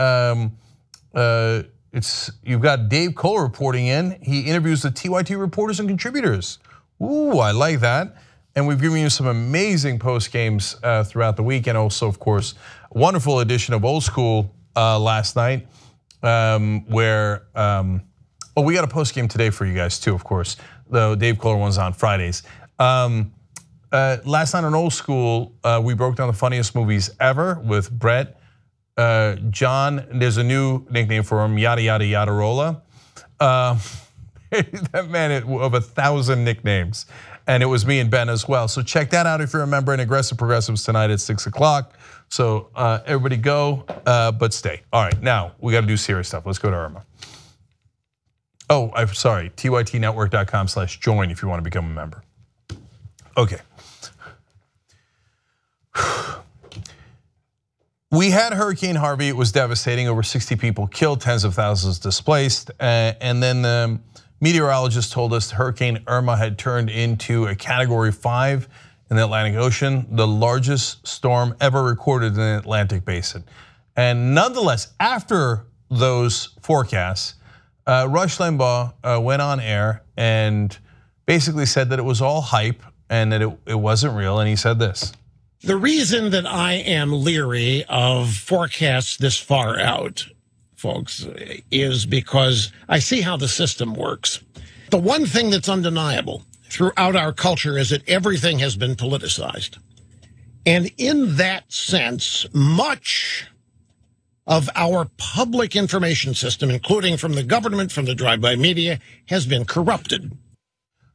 A: You've got Dave Cole reporting in. He interviews the TYT reporters and contributors. Ooh, I like that. And we've given you some amazing post games throughout the week, and also, of course, a wonderful edition of Old School last night, where we got a post game today for you guys too, of course. The Dave Kohler one's on Fridays. Last night on Old School, we broke down the funniest movies ever with Brett. John, there's a new nickname for him, Yada Yada Yada Rolla. That man of 1,000 nicknames. And it was me and Ben as well. So check that out if you're a member in Aggressive Progressives tonight at 6 o'clock. So everybody go, but stay. All right, now we got to do serious stuff. Let's go to Irma. Oh, I'm sorry, tytnetwork.com/join if you want to become a member. Okay. We had Hurricane Harvey. It was devastating. Over 60 people killed, tens of thousands displaced. And then the meteorologist told us Hurricane Irma had turned into a Category 5 in the Atlantic Ocean, the largest storm ever recorded in the Atlantic Basin. And nonetheless, after those forecasts, Rush Limbaugh went on air and basically said that it was all hype and that it wasn't real. And he said this.
J: The reason that I am leery of forecasts this far out, folks, is because I see how the system works. The one thing that's undeniable throughout our culture is that everything has been politicized. And in that sense, much of our public information system, including from the government, from the drive-by media, has been corrupted.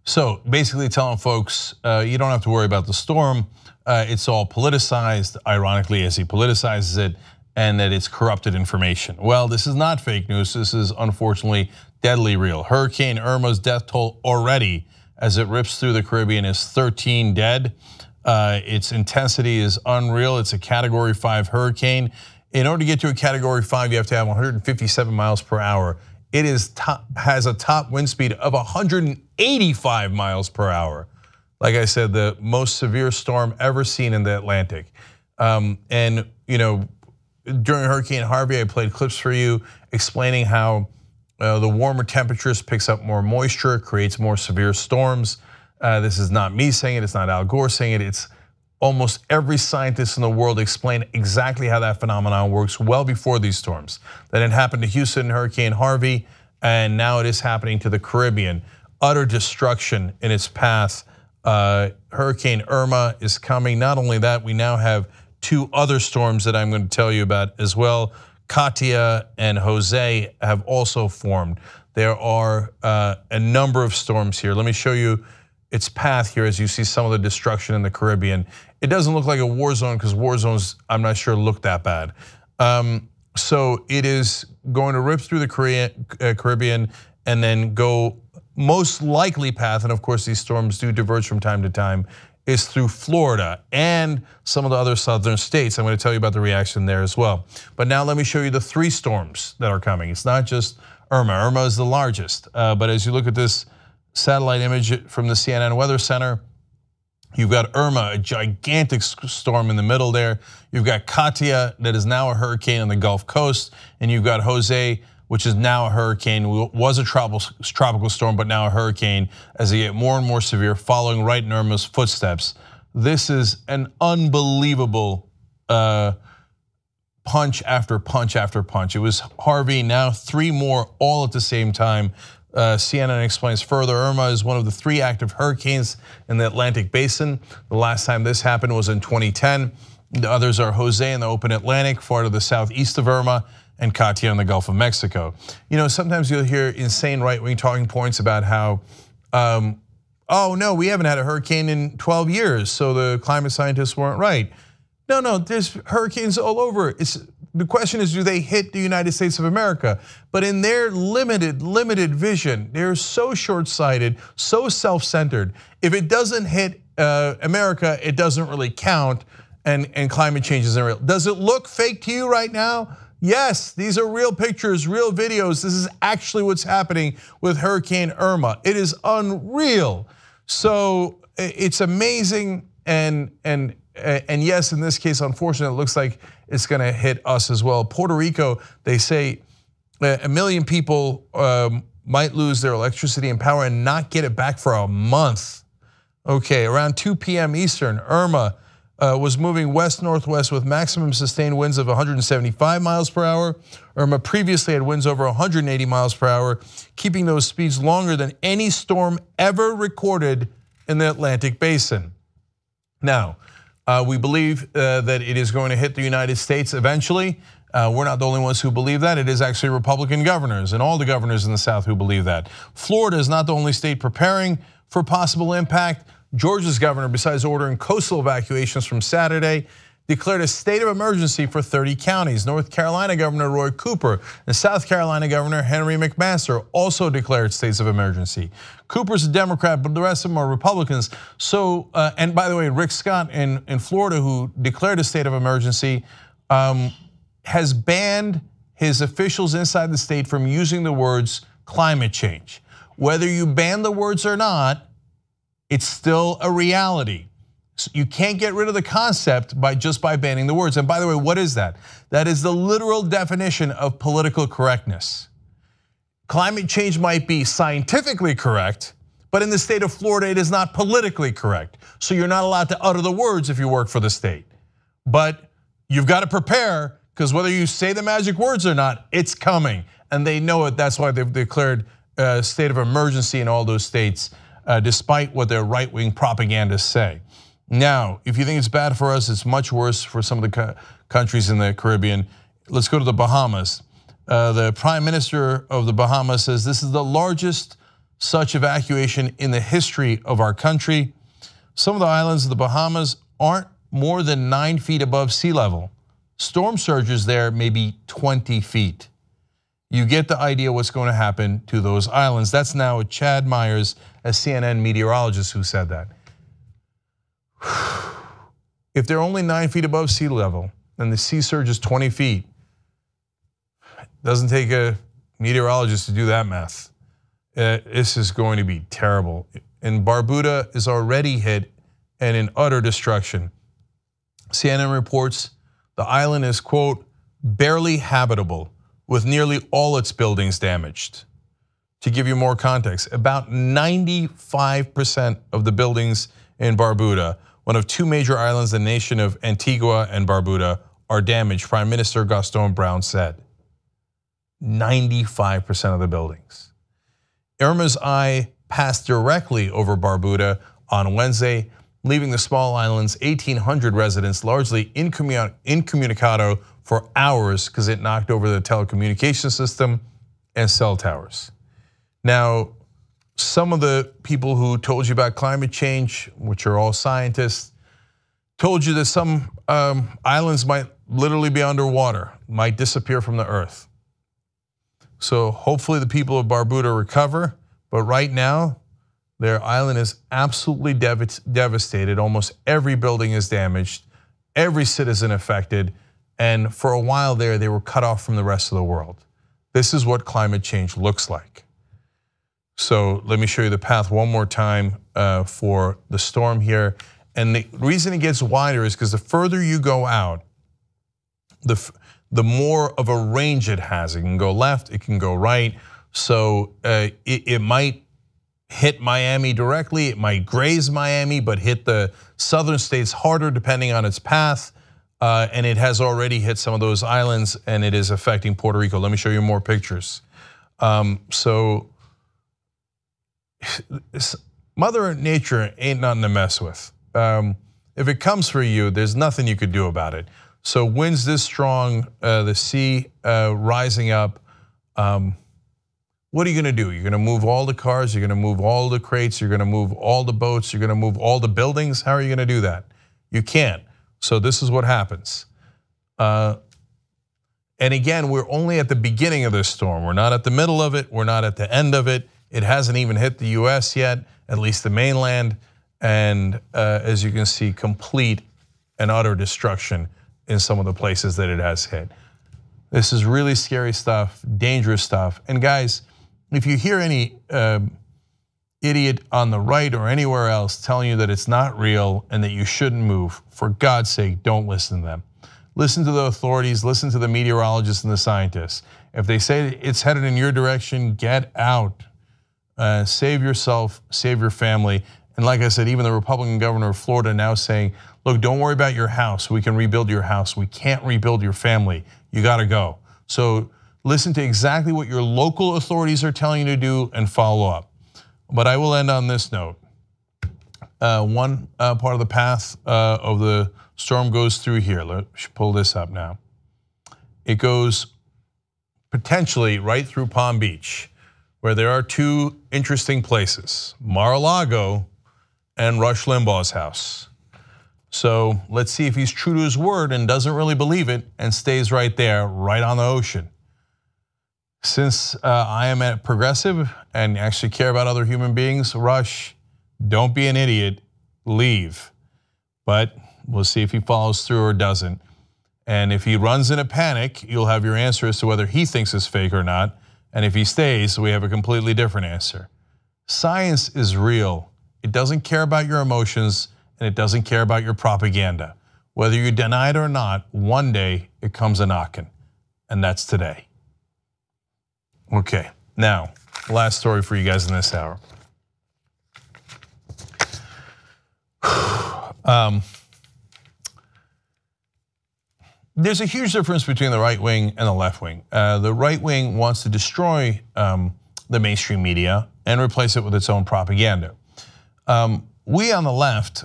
A: So basically telling folks, you don't have to worry about the storm. It's all politicized, ironically, as he politicizes it, and that it's corrupted information. Well, this is not fake news. This is unfortunately deadly real. Hurricane Irma's death toll already, as it rips through the Caribbean, is 13 dead. Its intensity is unreal. It's a Category 5 hurricane. In order to get to a Category 5, you have to have 157 miles per hour. It has a top wind speed of 185 miles per hour. Like I said, the most severe storm ever seen in the Atlantic. And during Hurricane Harvey, I played clips for you explaining how the warmer temperatures picks up more moisture, creates more severe storms. This is not me saying it, it's not Al Gore saying it, it's almost every scientist in the world explained exactly how that phenomenon works well before these storms. That it happened to Houston in Hurricane Harvey, and now it is happening to the Caribbean. Utter destruction in its path. Hurricane Irma is coming. Not only that, we now have two other storms that I'm going to tell you about as well. Katia and Jose have also formed. There are a number of storms here. Let me show you its path here as you see some of the destruction in the Caribbean. It doesn't look like a war zone because war zones, I'm not sure, look that bad. So it is going to rip through the Caribbean and then go most likely path, and of course these storms do diverge from time to time, is through Florida and some of the other southern states. I'm going to tell you about the reaction there as well. But now let me show you the three storms that are coming. It's not just Irma. Irma is the largest, but as you look at this satellite image from the CNN Weather Center, you've got Irma, a gigantic storm in the middle there. You've got Katia, that is now a hurricane on the Gulf Coast, and you've got Jose, which is now a hurricane, was a tropical storm, but now a hurricane as they get more and more severe, following right in Irma's footsteps. This is an unbelievable punch after punch after punch. It was Harvey, now three more all at the same time. CNN explains further, Irma is one of the three active hurricanes in the Atlantic Basin. The last time this happened was in 2010. The others are Jose in the open Atlantic, far to the southeast of Irma, and Katia in the Gulf of Mexico. Sometimes you'll hear insane right-wing talking points about how, oh no, we haven't had a hurricane in 12 years, so the climate scientists weren't right. No, there's hurricanes all over. The question is, do they hit the United States of America? But in their limited vision, they're so short-sighted, so self-centered. If it doesn't hit America, it doesn't really count, and climate change isn't real. Does it look fake to you right now? Yes, these are real pictures, real videos. This is actually what's happening with Hurricane Irma. It is unreal. So it's amazing, and yes, in this case, unfortunately, it looks like it's going to hit us as well. Puerto Rico, they say 1 million people might lose their electricity and power and not get it back for a month. Okay, around 2 p.m. Eastern, Irma was moving west-northwest with maximum sustained winds of 175 miles per hour. Irma previously had winds over 180 miles per hour, keeping those speeds longer than any storm ever recorded in the Atlantic Basin. Now, we believe that it is going to hit the United States eventually. We're not the only ones who believe that. It is actually Republican governors and all the governors in the South who believe that. Florida is not the only state preparing for possible impact. Georgia's governor, besides ordering coastal evacuations from Saturday, declared a state of emergency for 30 counties. North Carolina Governor Roy Cooper and South Carolina Governor Henry McMaster also declared states of emergency. Cooper's a Democrat, but the rest of them are Republicans. So, and by the way, Rick Scott in Florida, who declared a state of emergency, has banned his officials inside the state from using the words climate change. Whether you ban the words or not, it's still a reality. So you can't get rid of the concept just by banning the words. And by the way, what is that? That is the literal definition of political correctness. Climate change might be scientifically correct, but in the state of Florida, it is not politically correct. So you're not allowed to utter the words if you work for the state. But you've got to prepare, because whether you say the magic words or not, it's coming. And they know it. That's why they've declared a state of emergency in all those states, despite what their right-wing propagandists say. Now, if you think it's bad for us, it's much worse for some of the countries in the Caribbean. Let's go to the Bahamas. The Prime Minister of the Bahamas says this is the largest such evacuation in the history of our country. Some of the islands of the Bahamas aren't more than 9 feet above sea level. Storm surges there may be 20 feet. You get the idea what's going to happen to those islands. That's now Chad Myers, a CNN meteorologist, who said that. If they're only 9 feet above sea level and the sea surge is 20 feet, it doesn't take a meteorologist to do that math. This is going to be terrible. And Barbuda is already hit and in utter destruction. CNN reports the island is, quote, barely habitable, with nearly all its buildings damaged. To give you more context, about 95% of the buildings in Barbuda, one of two major islands in the nation of Antigua and Barbuda, are damaged, Prime Minister Gaston Brown said. 95% of the buildings. Irma's eye passed directly over Barbuda on Wednesday, leaving the small island's 1,800 residents largely incommunicado for hours because it knocked over the telecommunication system and cell towers. Now, some of the people who told you about climate change, which are all scientists, told you that some islands might literally be underwater, might disappear from the earth. So hopefully the people of Barbuda recover, but right now, their island is absolutely devastated. Almost every building is damaged, every citizen affected, and for a while there, they were cut off from the rest of the world. This is what climate change looks like. So let me show you the path one more time for the storm here. And the reason it gets wider is because the further you go out, the more of a range it has. It can go left, it can go right. So it might hit Miami directly, it might graze Miami, but hit the southern states harder depending on its path. And it has already hit some of those islands and it is affecting Puerto Rico. Let me show you more pictures. So Mother Nature ain't nothing to mess with. If it comes for you, there's nothing you could do about it. So winds this strong, the sea rising up, what are you gonna do? You're gonna move all the cars, you're gonna move all the crates, you're gonna move all the boats, you're gonna move all the buildings? How are you gonna do that? You can't. So this is what happens. And again, we're only at the beginning of this storm. We're not at the middle of it, we're not at the end of it. It hasn't even hit the US yet, at least the mainland. And as you can see, complete and utter destruction in some of the places that it has hit. This is really scary stuff, dangerous stuff. And guys, if you hear any idiot on the right or anywhere else telling you that it's not real and that you shouldn't move, for God's sake, don't listen to them. Listen to the authorities, listen to the meteorologists and the scientists. If they say it's headed in your direction, get out. Save yourself, save your family. And like I said, even the Republican governor of Florida now saying, look, don't worry about your house. We can rebuild your house. We can't rebuild your family. You gotta go. So listen to exactly what your local authorities are telling you to do and follow up. But I will end on this note. One part of the path of the storm goes through here. Let's pull this up now. It goes potentially right through Palm Beach, where there are two interesting places, Mar-a-Lago and Rush Limbaugh's house. So let's see if he's true to his word and doesn't really believe it and stays right there, right on the ocean. Since I am a progressive and actually care about other human beings, Rush, don't be an idiot, leave. But we'll see if he follows through or doesn't. And if he runs in a panic, you'll have your answer as to whether he thinks it's fake or not. And if he stays, we have a completely different answer. Science is real. It doesn't care about your emotions, and it doesn't care about your propaganda. Whether you deny it or not, one day it comes a knocking, and that's today. Okay, now, last story for you guys in this hour. There's a huge difference between the right wing and the left wing. The right wing wants to destroy the mainstream media and replace it with its own propaganda. We on the left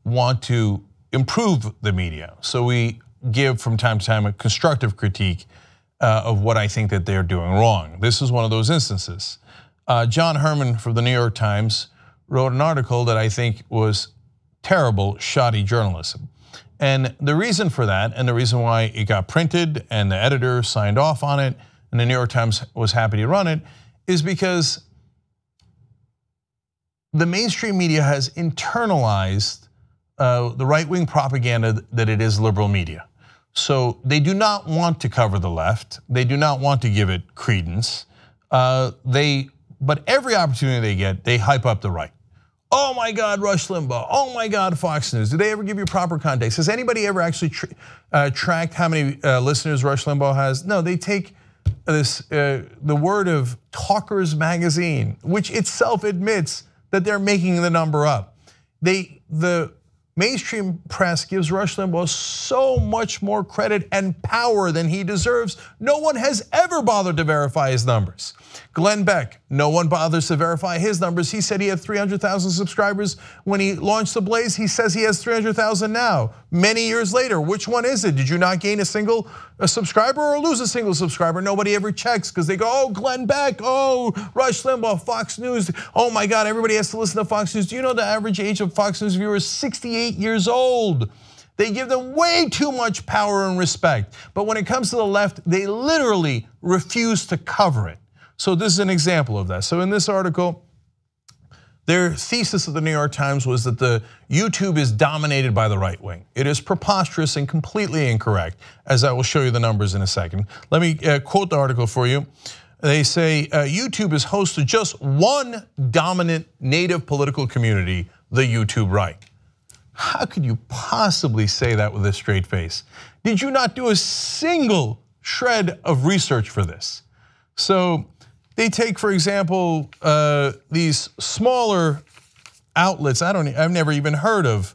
A: want to improve the media. So we give from time to time a constructive critique of what I think that they're doing wrong. This is one of those instances. John Herman from the New York Times wrote an article that I think was terrible, shoddy journalism. And the reason for that, and the reason why it got printed and the editor signed off on it, and the New York Times was happy to run it, is because the mainstream media has internalized the right-wing propaganda that it is liberal media. So they do not want to cover the left. They do not want to give it credence. But every opportunity they get, they hype up the right. Oh my God, Rush Limbaugh. Oh my God, Fox News. Do they ever give you proper context? Has anybody ever actually tracked how many listeners Rush Limbaugh has? No, they take this the word of Talkers Magazine, which itself admits that they're making the number up. The mainstream press gives Rush Limbaugh so much more credit and power than he deserves. No one has ever bothered to verify his numbers. Glenn Beck, no one bothers to verify his numbers. He said he had 300,000 subscribers when he launched The Blaze. He says he has 300,000 now. Many years later, which one is it? Did you not gain a single subscriber or lose a single subscriber? Nobody ever checks because they go, oh, Glenn Beck, oh, Rush Limbaugh, Fox News. Oh my God, everybody has to listen to Fox News. Do you know the average age of Fox News viewers is 68 years old? They give them way too much power and respect. But when it comes to the left, they literally refuse to cover it. So this is an example of that. So in this article, their thesis of the New York Times was that the YouTube is dominated by the right wing. It is preposterous and completely incorrect, as I will show you the numbers in a second. Let me quote the article for you. They say YouTube is host to just one dominant native political community, the YouTube right. How could you possibly say that with a straight face? Did you not do a single shred of research for this? So they take, for example, these smaller outlets. I've never even heard of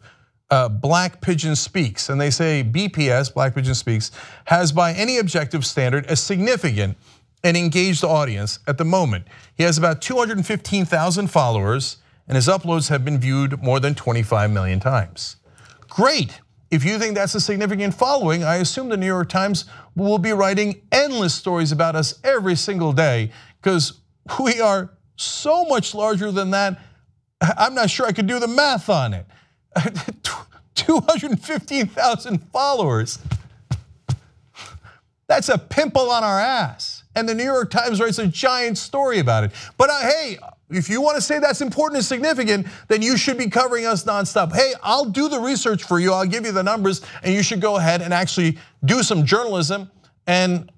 A: Black Pigeon Speaks, and they say BPS, Black Pigeon Speaks, has by any objective standard a significant and engaged audience at the moment. He has about 215,000 followers, and his uploads have been viewed more than 25 million times. Great. If you think that's a significant following, I assume the New York Times will be writing endless stories about us every single day, because we are so much larger than that. I'm not sure I could do the math on it. 215,000 followers. That's a pimple on our ass. And the New York Times writes a giant story about it. But hey, if you want to say that's important and significant, then you should be covering us nonstop. Hey, I'll do the research for you. I'll give you the numbers, and you should go ahead and actually do some journalism and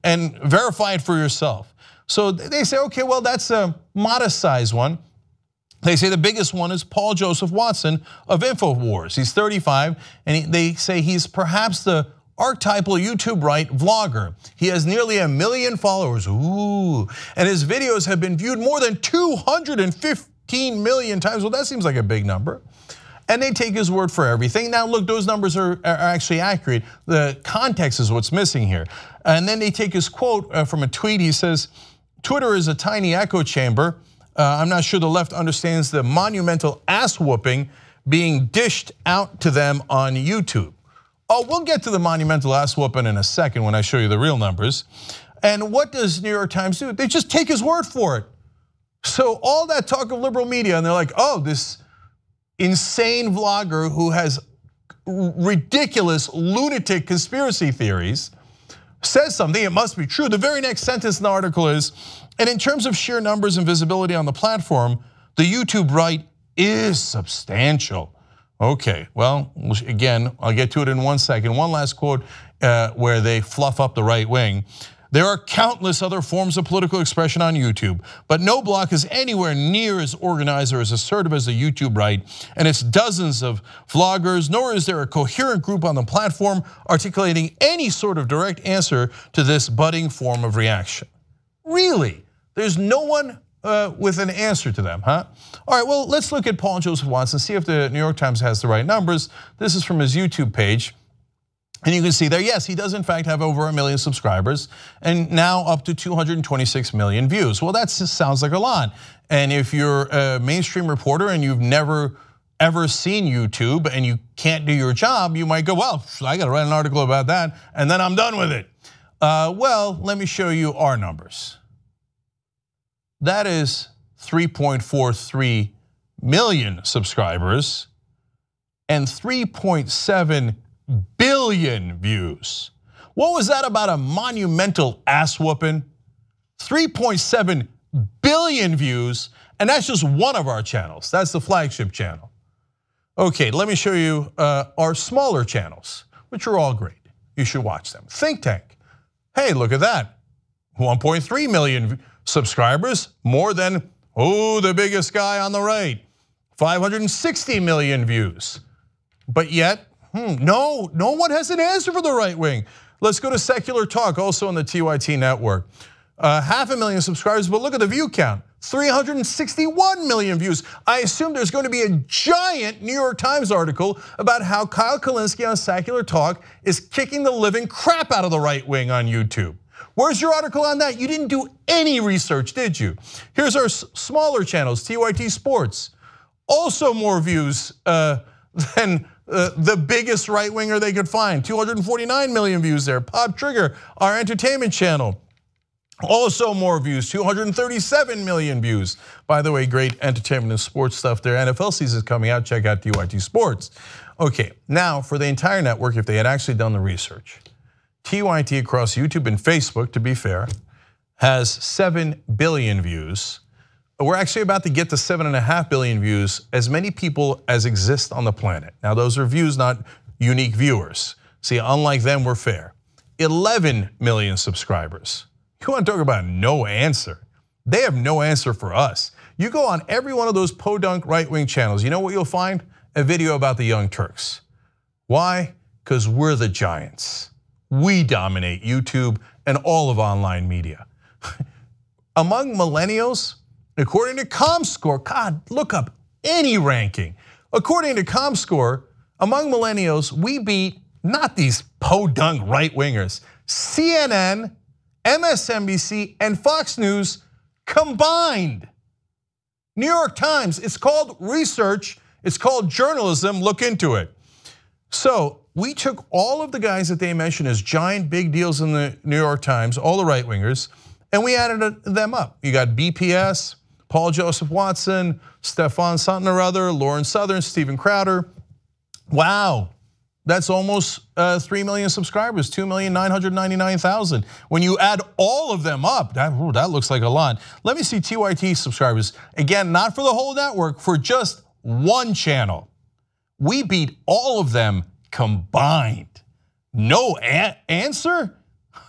A: verify it for yourself. So they say, okay, well, that's a modest size one. They say the biggest one is Paul Joseph Watson of InfoWars. He's 35, and they say he's perhaps the archetypal YouTube right vlogger. He has nearly 1 million followers, ooh, and his videos have been viewed more than 215 million times. Well, that seems like a big number. And they take his word for everything. Now look, those numbers are actually accurate. The context is what's missing here. And then they take his quote from a tweet. He says, Twitter is a tiny echo chamber. I'm not sure the left understands the monumental ass whooping being dished out to them on YouTube. Oh, we'll get to the monumental ass whooping in a second when I show you the real numbers. And what does New York Times do? They just take his word for it. So all that talk of liberal media, and they're like, oh, this insane vlogger who has ridiculous lunatic conspiracy theories says something, it must be true. The very next sentence in the article is, and in terms of sheer numbers and visibility on the platform, the YouTube right is substantial. Okay, well, again, I'll get to it in 1 second. One last quote where they fluff up the right wing. There are countless other forms of political expression on YouTube, but no bloc is anywhere near as organized or as assertive as the YouTube right, and it's dozens of vloggers, nor is there a coherent group on the platform articulating any sort of direct answer to this budding form of reaction. Really? There's no one with an answer to them, huh? All right, well, let's look at Paul Joseph Watson, see if the New York Times has the right numbers. This is from his YouTube page. And you can see there, yes, he does in fact have over 1 million subscribers and now up to 226 million views. Well, that sounds like a lot. And if you're a mainstream reporter and you've never ever seen YouTube and you can't do your job, you might go, well, I gotta write an article about that and then I'm done with it. Well, let me show you our numbers. That is 3.43 million subscribers and 3.7 billion views. What was that about a monumental ass whooping? 3.7 billion views, and that's just one of our channels. That's the flagship channel. Okay, let me show you our smaller channels, which are all great. You should watch them. Think Tank. Hey, look at that. 1.3 million subscribers, more than, the biggest guy on the right. 560 million views. But yet, no one has an answer for the right wing. Let's go to Secular Talk, also on the TYT network. 500,000 subscribers, but look at the view count. 361 million views. I assume there's going to be a giant New York Times article about how Kyle Kulinski on Secular Talk is kicking the living crap out of the right wing on YouTube. Where's your article on that? You didn't do any research, did you? Here's our smaller channels, TYT Sports. Also more views than the biggest right winger they could find. 249 million views there. Pop Trigger, our entertainment channel. Also more views, 237 million views. By the way, great entertainment and sports stuff there. NFL season is coming out, check out TYT Sports. Okay, now for the entire network, if they had actually done the research, TYT across YouTube and Facebook, to be fair, has 7 billion views. We're actually about to get to 7.5 billion views, as many people as exist on the planet. Now those are views, not unique viewers. See, unlike them, we're fair. 11 million subscribers. You want to talk about no answer? They have no answer for us. You go on every one of those podunk right-wing channels, you know what you'll find? A video about the Young Turks. Why? Because we're the giants. We dominate YouTube and all of online media. Among millennials, according to ComScore, God, look up any ranking. According to ComScore, among millennials, we beat not these podunk right-wingers, CNN, MSNBC, and Fox News combined. New York Times, it's called research, it's called journalism, look into it. So we took all of the guys that they mentioned as giant big deals in the New York Times, all the right-wingers, and we added them up. You got BPS, Paul Joseph Watson, Stefan something or other, Lauren Southern, Steven Crowder. Wow, that's almost 3 million subscribers, 2,999,000. When you add all of them up, that looks like a lot. Let me see TYT subscribers. Again, not for the whole network, for just one channel. We beat all of them combined. No answer?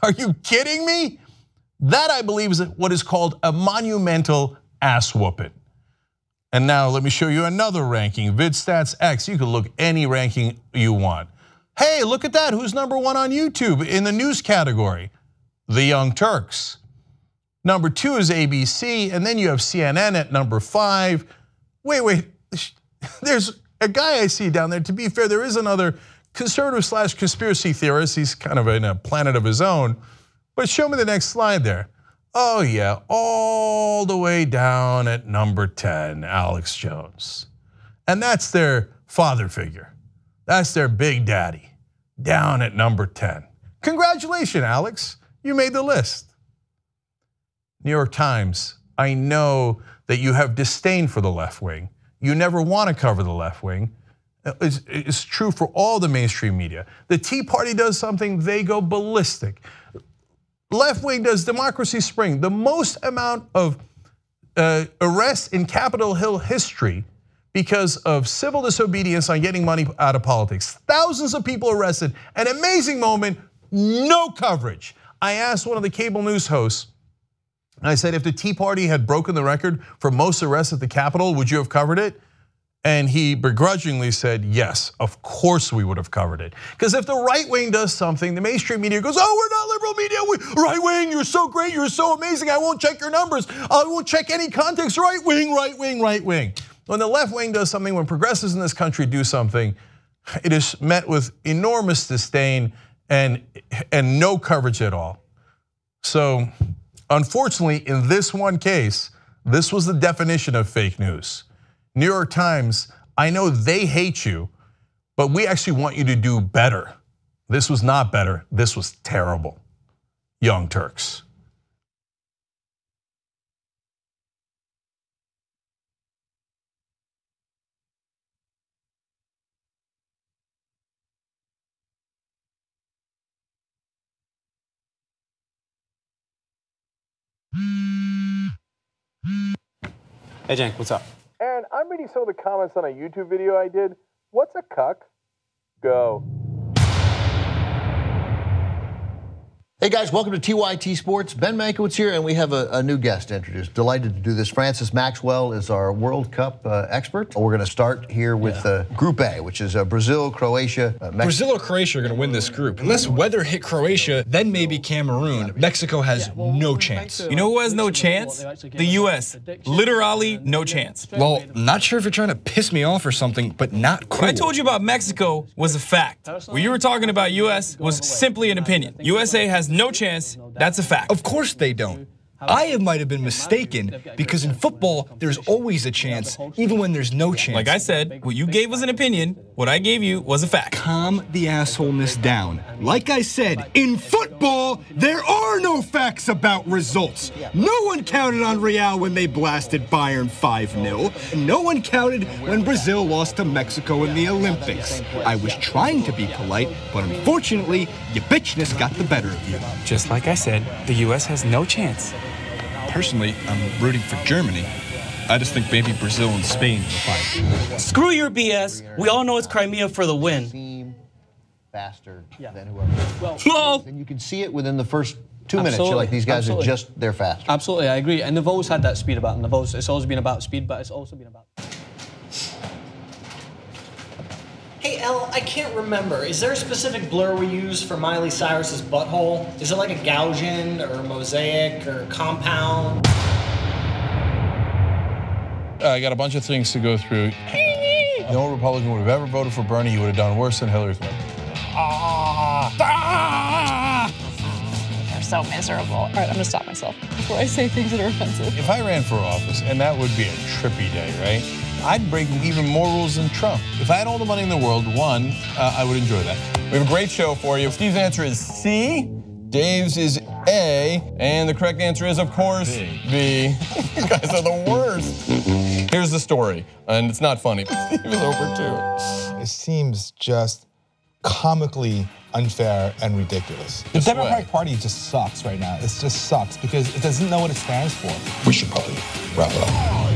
A: Are you kidding me? That, I believe, is what is called a monumental ass whooping. And now let me show you another ranking, VidStats X. You can look any ranking you want. Hey, look at that, who's #1 on YouTube in the news category? The Young Turks. #2 is ABC, and then you have CNN at #5. Wait, there's a guy I see down there. To be fair, there is another conservative / conspiracy theorist. He's kind of in a planet of his own. But show me the next slide there. Oh yeah, all the way down at #10, Alex Jones. And that's their father figure. That's their big daddy, down at #10. Congratulations, Alex, you made the list. New York Times, I know that you have disdain for the left wing. You never want to cover the left wing. It's true for all the mainstream media. The Tea Party does something, they go ballistic. Left wing does Democracy Spring, the most amount of arrests in Capitol Hill history because of civil disobedience on getting money out of politics. Thousands of people arrested, an amazing moment, no coverage. I asked one of the cable news hosts, and I said, if the Tea Party had broken the record for most arrests at the Capitol, would you have covered it? And he begrudgingly said, yes, of course we would have covered it. Because if the right wing does something, the mainstream media goes, oh, we're not liberal media, right wing, you're so great, you're so amazing, I won't check your numbers, I won't check any context, right wing, right wing, right wing. When the left wing does something, when progressives in this country do something, it is met with enormous disdain and no coverage at all. So unfortunately, in this one case, this was the definition of fake news. New York Times, I know they hate you, but we actually want you to do better. This was not better, this was terrible. Young Turks.
S: Hey Cenk, what's up?
A: Aaron, I'm reading some of the comments on a YouTube video I did. What's a cuck? Go.
T: Hey guys, welcome to TYT Sports. Ben Mankiewicz here, and we have a new guest to introduce. Delighted to do this. Francis Maxwell is our World Cup expert. We're going to start here with Group A, which is Brazil, Croatia, Mexico.
U: Brazil or Croatia are going to win this group. Unless weather hit Croatia, then maybe Cameroon. Mexico has no chance.
P: You know who has no chance? The US. Literally no chance.
U: Well, not sure if you're trying to piss me off or something, but not cool.
P: What I told you about Mexico was a fact. What you were talking about US was simply an opinion. USA has no chance, that's a fact.
U: Of course they don't. I might have been mistaken, because in football, there's always a chance, even when there's no chance.
P: Like I said, what you gave was an opinion, what I gave you was a fact.
U: Calm the assholeness down. Like I said, in football, there are no facts about results. No one counted on Real when they blasted Bayern 5-0. No one counted when Brazil lost to Mexico in the Olympics. I was trying to be polite, but unfortunately, your bitchness got the better of you.
P: Just like I said, the US has no chance.
U: Personally, I'm rooting for Germany. I just think maybe Brazil and Spain will fight.
R: Screw your BS. We all know it's Crimea for the win.
T: Faster than whoever. And you can see it within the first 2 minutes. You're like, these guys are just, they're fast.
S: Absolutely, I agree. And they've always had that speed about them. It's always been about speed, but it's also been about...
V: Hey, Elle, I can't remember. Is there a specific blur we use for Miley Cyrus's butthole? Is it like a Gaussian or a mosaic or a compound?
A: I got a bunch of things to go through. No Republican would have ever voted for Bernie. He would have done worse than Hillary Clinton.
F: They're so miserable. All right, I'm gonna stop myself before I say things that are offensive.
A: If I ran for office, and that would be a trippy day, right? I'd break even more rules than Trump. If I had all the money in the world, I would enjoy that.
H: We have a great show for you. Steve's answer is C, Dave's is A, and the correct answer is, of course, B. You guys are the worst. Here's the story, and it's not funny, but Steve is over too.
W: It seems just comically unfair and ridiculous. The Democratic Party just sucks right now. It just sucks because it doesn't know what it stands for.
H: We should probably wrap it up.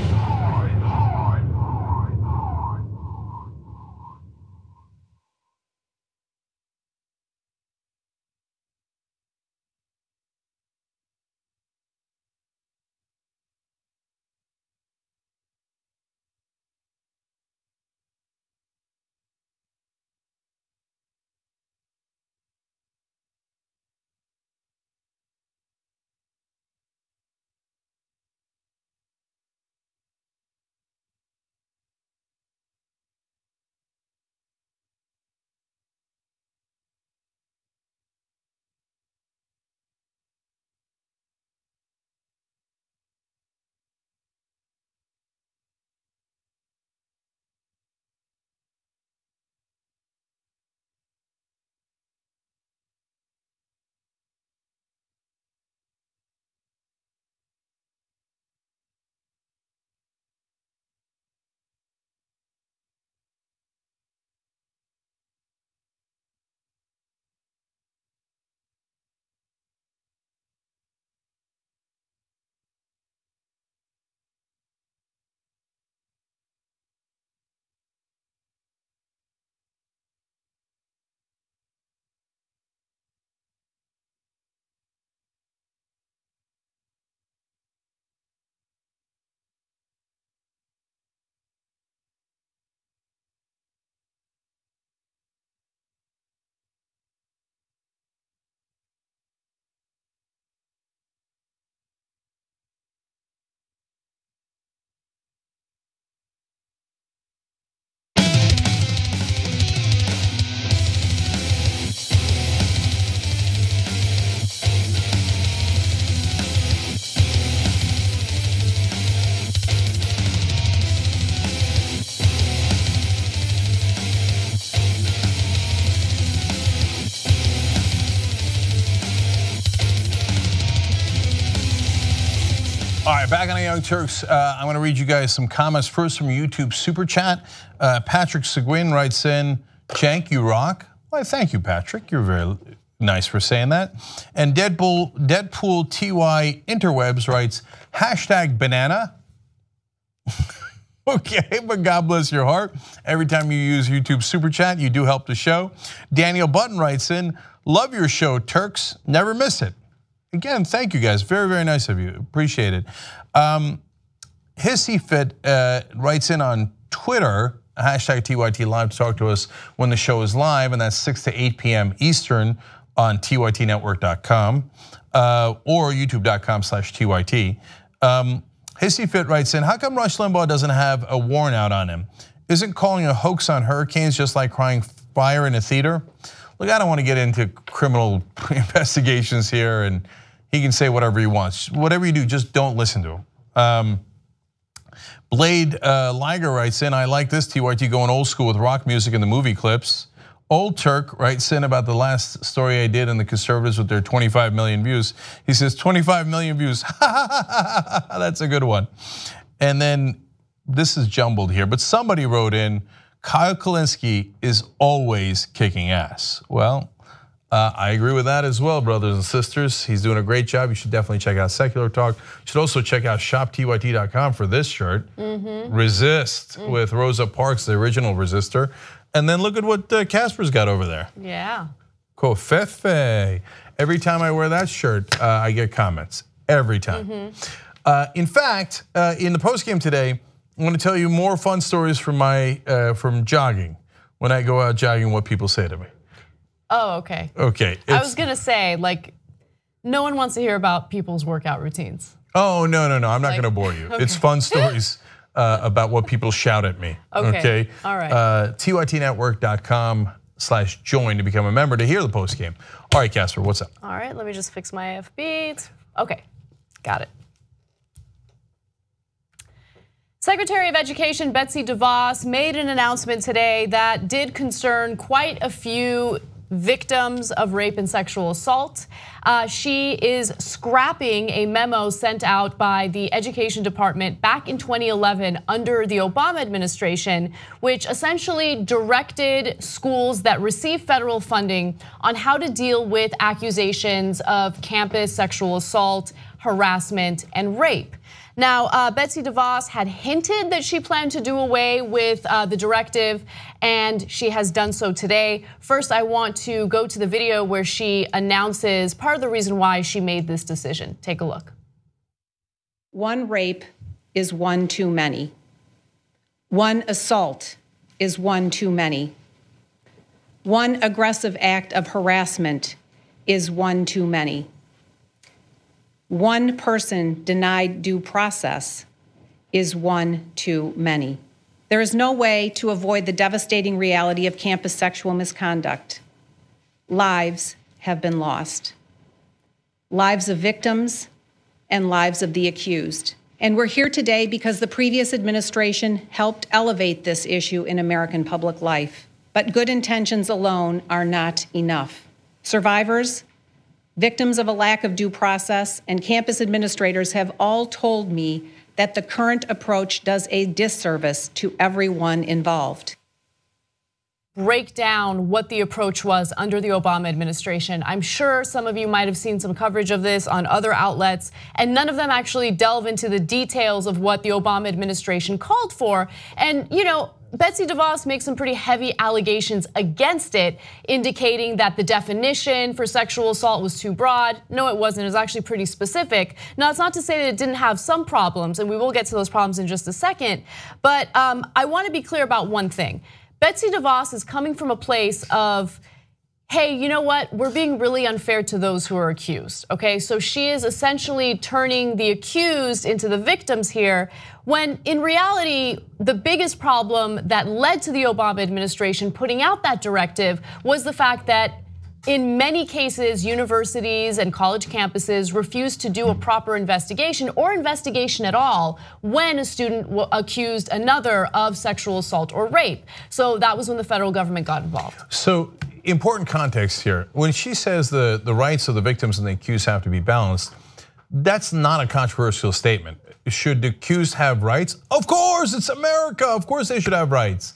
A: right, back on the Young Turks. I'm going to read you guys some comments first from YouTube Super Chat. Patrick Seguin writes in, Jank, you rock. Well, thank you, Patrick. You're very nice for saying that. And Deadpool TY Interwebs writes, #banana. Okay, but God bless your heart. Every time you use YouTube Super Chat, you do help the show. Daniel Button writes in, love your show, Turks. Never miss it. Again, thank you guys. Very, very nice of you. Appreciate it. Hissy Fit writes in on Twitter, #TYT Live, to talk to us when the show is live, and that's 6 to 8 p.m. Eastern on tytnetwork.com or youtube.com/TYT. Hissy Fit writes in, how come Rush Limbaugh doesn't have a warrant out on him? Isn't calling a hoax on hurricanes just like crying fire in a theater? Look, I don't want to get into criminal investigations here, and he can say whatever he wants. Whatever you do, just don't listen to him. Blade Liger writes in, I like this, TYT going old school with rock music in the movie clips. Old Turk writes in about the last story I did on the conservatives with their 25 million views. He says 25 million views, that's a good one. And then this is jumbled here, but somebody wrote in, Kyle Kalinske is always kicking ass. Well, I agree with that as well, brothers and sisters. He's doing a great job. You should definitely check out Secular Talk. You should also check out shoptyt.com for this shirt. Resist with Rosa Parks, the original resistor. And then look at what Casper's got over there.
F: Yeah.
A: Covfefe. Every time I wear that shirt, I get comments. Every time. In fact, in the postgame today, I'm going to tell you more fun stories from from jogging. When I go out jogging, what people say to me.
F: Oh, okay.
A: Okay.
F: I was going to say, like, no one wants to hear about people's workout routines.
A: Oh, no. I'm not going to bore you.
F: Okay.
A: It's fun stories about what people shout at me.
F: Okay. All right.
A: tytnetwork.com/join to become a member to hear the postgame. All right, Casper, what's up?
F: All right, let me just fix my FB. Okay, got it. Secretary of Education Betsy DeVos made an announcement today that did concern quite a few victims of rape and sexual assault. She is scrapping a memo sent out by the Education Department back in 2011 under the Obama administration, which essentially directed schools that receive federal funding on how to deal with accusations of campus sexual assault, harassment, and rape. Now, Betsy DeVos had hinted that she planned to do away with the directive, and she has done so today. First, I want to go to the video where she announces part of the reason why she made this decision. Take a look.
B: One rape is one too many. One assault is one too many. One aggressive act of harassment is one too many. One person denied due process is one too many. There is no way to avoid the devastating reality of campus sexual misconduct. Lives have been lost. Lives of victims and lives of the accused. And we're here today because the previous administration helped elevate this issue in American public life. But good intentions alone are not enough. Survivors, victims of a lack of due process, and campus administrators have all told me that the current approach does a disservice to everyone involved.
F: Break down what the approach was under the Obama administration. I'm sure some of you might have seen some coverage of this on other outlets, and none of them actually delve into the details of what the Obama administration called for. And Betsy DeVos makes some pretty heavy allegations against it, indicating that the definition for sexual assault was too broad. No, it wasn't. It was actually pretty specific. Now, it's not to say that it didn't have some problems, and we will get to those problems in just a second. But I want to be clear about one thing. Betsy DeVos is coming from a place of, hey, you know what? We're being really unfair to those who are accused, okay? So she is essentially turning the accused into the victims here, when in reality, the biggest problem that led to the Obama administration putting out that directive was the fact that in many cases, universities and college campuses refused to do a proper investigation or investigation at all when a student accused another of sexual assault or rape. So that was when the federal government got involved.
A: So important context here. When she says the rights of the victims and the accused have to be balanced, That's not a controversial statement. Should the accused have rights? Of course, it's America. Of course they should have rights.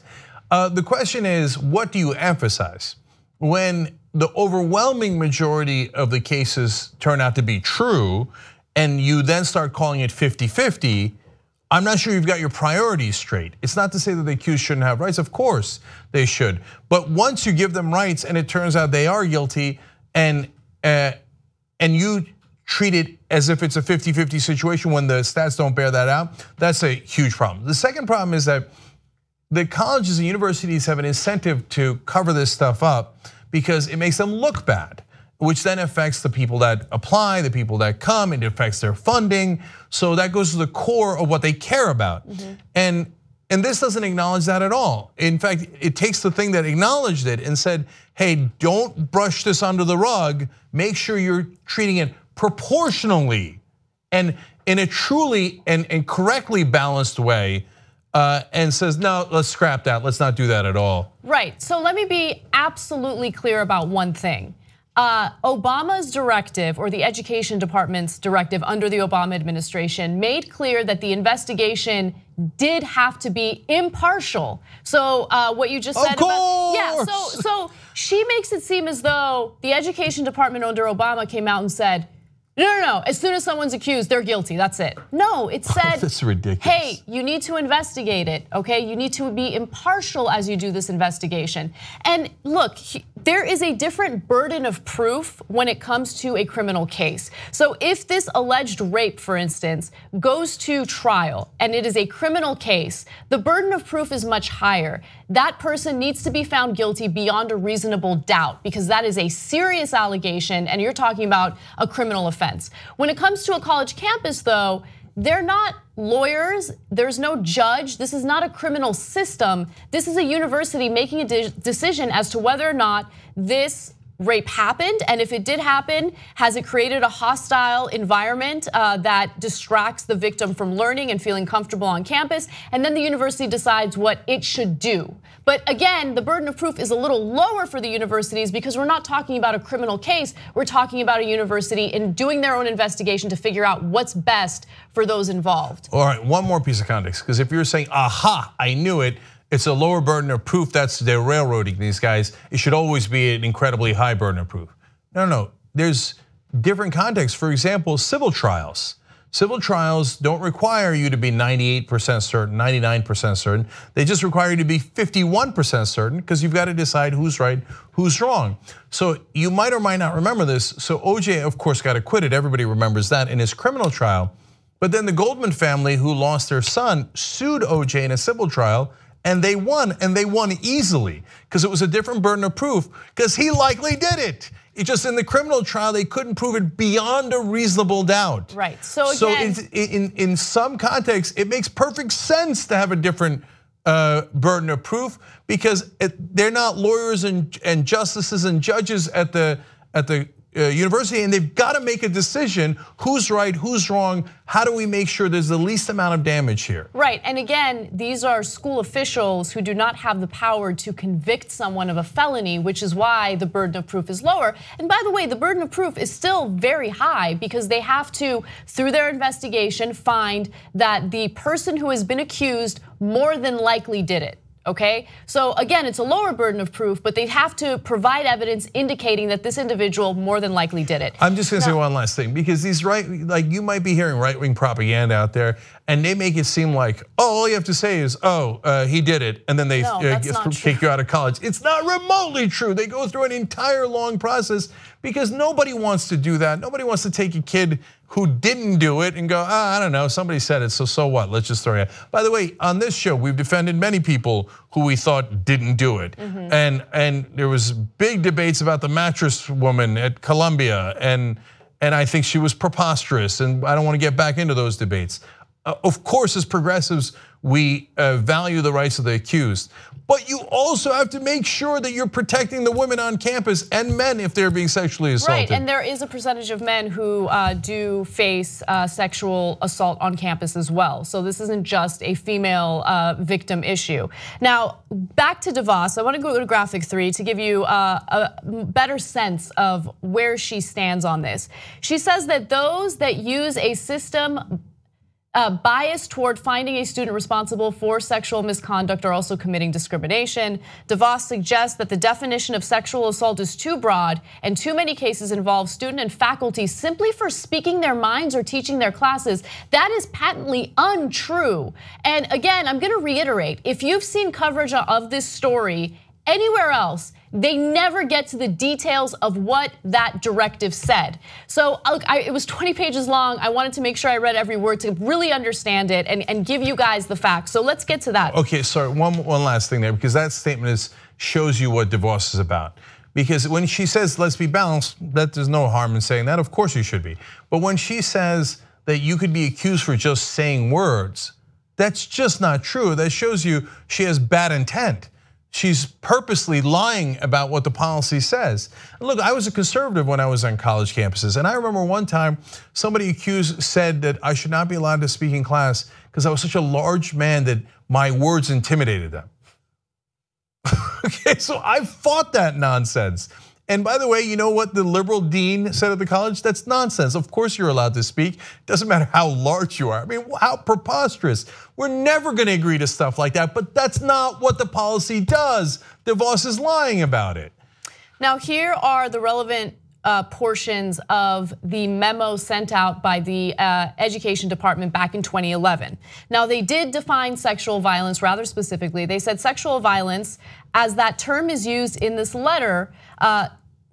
A: The question is, what do you emphasize? When the overwhelming majority of the cases turn out to be true, and you then start calling it 50-50, I'm not sure you've got your priorities straight. It's not to say that the accused shouldn't have rights. Of course they should. But once you give them rights and it turns out they are guilty, and you treat it as if it's a 50-50 situation when the stats don't bear that out, that's a huge problem. The second problem is that the colleges and universities have an incentive to cover this stuff up because it makes them look bad, which then affects the people that apply, the people that come, it affects their funding. So that goes to the core of what they care about. And this doesn't acknowledge that at all. In fact, it takes the thing that acknowledged it and said, hey, don't brush this under the rug. Make sure you're treating it proportionally and in a truly and correctly balanced way, and says, no, let's scrap that. Let's not do that at all.
F: Right, so let me be absolutely clear about one thing. Obama's directive, or the Education Department's directive under the Obama administration, made clear that the investigation did have to be impartial. So what you just said about, yeah, so she makes it seem as though the Education Department under Obama came out and said, no, as soon as someone's accused, they're guilty, that's it. No, it said,
A: that's ridiculous.
F: Hey, you need to investigate it, okay? You need to be impartial as you do this investigation. And look, there is a different burden of proof when it comes to a criminal case. So if this alleged rape, for instance, goes to trial and it is a criminal case, the burden of proof is much higher. That person needs to be found guilty beyond a reasonable doubt because that is a serious allegation and you're talking about a criminal offense. When it comes to a college campus though, they're not lawyers, there's no judge, this is not a criminal system. This is a university making a decision as to whether or not this rape happened, and if it did happen, has it created a hostile environment that distracts the victim from learning and feeling comfortable on campus, and then the university decides what it should do. But again, the burden of proof is a little lower for the universities because we're not talking about a criminal case, we're talking about a university in doing their own investigation to figure out what's best for those involved.
A: All right, one more piece of context, because if you're saying, aha, I knew it, it's a lower burden of proof, that's they're railroading these guys. It should always be an incredibly high burden of proof. No, there's different contexts. For example, civil trials. Civil trials don't require you to be 98% certain, 99% certain. They just require you to be 51% certain because you've got to decide who's right, who's wrong. So you might or might not remember this. So OJ, of course, got acquitted. Everybody remembers that in his criminal trial. But then the Goldman family, who lost their son, sued OJ in a civil trial. And they won easily because it was a different burden of proof because he likely did it. It's just in the criminal trial, they couldn't prove it beyond a reasonable doubt.
F: Right, so again.
A: So in some contexts, it makes perfect sense to have a different burden of proof because they're not lawyers and justices and judges at the university, and they've got to make a decision, who's right, who's wrong, how do we make sure there's the least amount of damage here?
F: Right, and again, these are school officials who do not have the power to convict someone of a felony, which is why the burden of proof is lower. And by the way, the burden of proof is still very high because they have to, through their investigation, find that the person who has been accused more than likely did it. Okay, so again, it's a lower burden of proof, but they have to provide evidence indicating that this individual more than likely did it.
A: I'm just gonna say one last thing, because these like you might be hearing right-wing propaganda out there, and they make it seem like, all you have to say is, he did it, and then they kick you out of college. It's not remotely true. They go through an entire long process because nobody wants to do that. Nobody wants to take a kid who didn't do it and go, I don't know, somebody said it, so what? Let's just throw it out. By the way, on this show, we've defended many people who we thought didn't do it. And there was big debates about the mattress woman at Columbia, and I think she was preposterous, and I don't want to get back into those debates. Of course, as progressives, we value the rights of the accused. But you also have to make sure that you're protecting the women on campus and men if they're being sexually assaulted.
F: Right, and there is a percentage of men who do face sexual assault on campus as well. So this isn't just a female victim issue. Now, back to DeVos, I want to go to graphic 3 to give you a better sense of where she stands on this. She says that those that use a system bias toward finding a student responsible for sexual misconduct are also committing discrimination. DeVos suggests that the definition of sexual assault is too broad and too many cases involve student and faculty simply for speaking their minds or teaching their classes. That is patently untrue. And again, I'm gonna reiterate, if you've seen coverage of this story anywhere else, they never get to the details of what that directive said. So it was 20 pages long. I wanted to make sure I read every word to really understand it and give you guys the facts. So let's get to that.
A: Okay, sorry, one last thing there, because that statement shows you what DeVos is about. Because when she says, let's be balanced, that there's no harm in saying that, of course you should be. But when she says that you could be accused for just saying words, that's just not true. That shows you she has bad intent. She's purposely lying about what the policy says. Look, I was a conservative when I was on college campuses, and I remember one time somebody said that I should not be allowed to speak in class because I was such a large man that my words intimidated them. Okay, so I fought that nonsense. And by the way, you know what the liberal dean said at the college? That's nonsense. Of course you're allowed to speak. Doesn't matter how large you are. I mean, how preposterous. We're never gonna agree to stuff like that, but that's not what the policy does. DeVos is lying about it.
F: Now here are the relevant portions of the memo sent out by the Education Department back in 2011. Now they did define sexual violence rather specifically. They said sexual violence, as that term is used in this letter,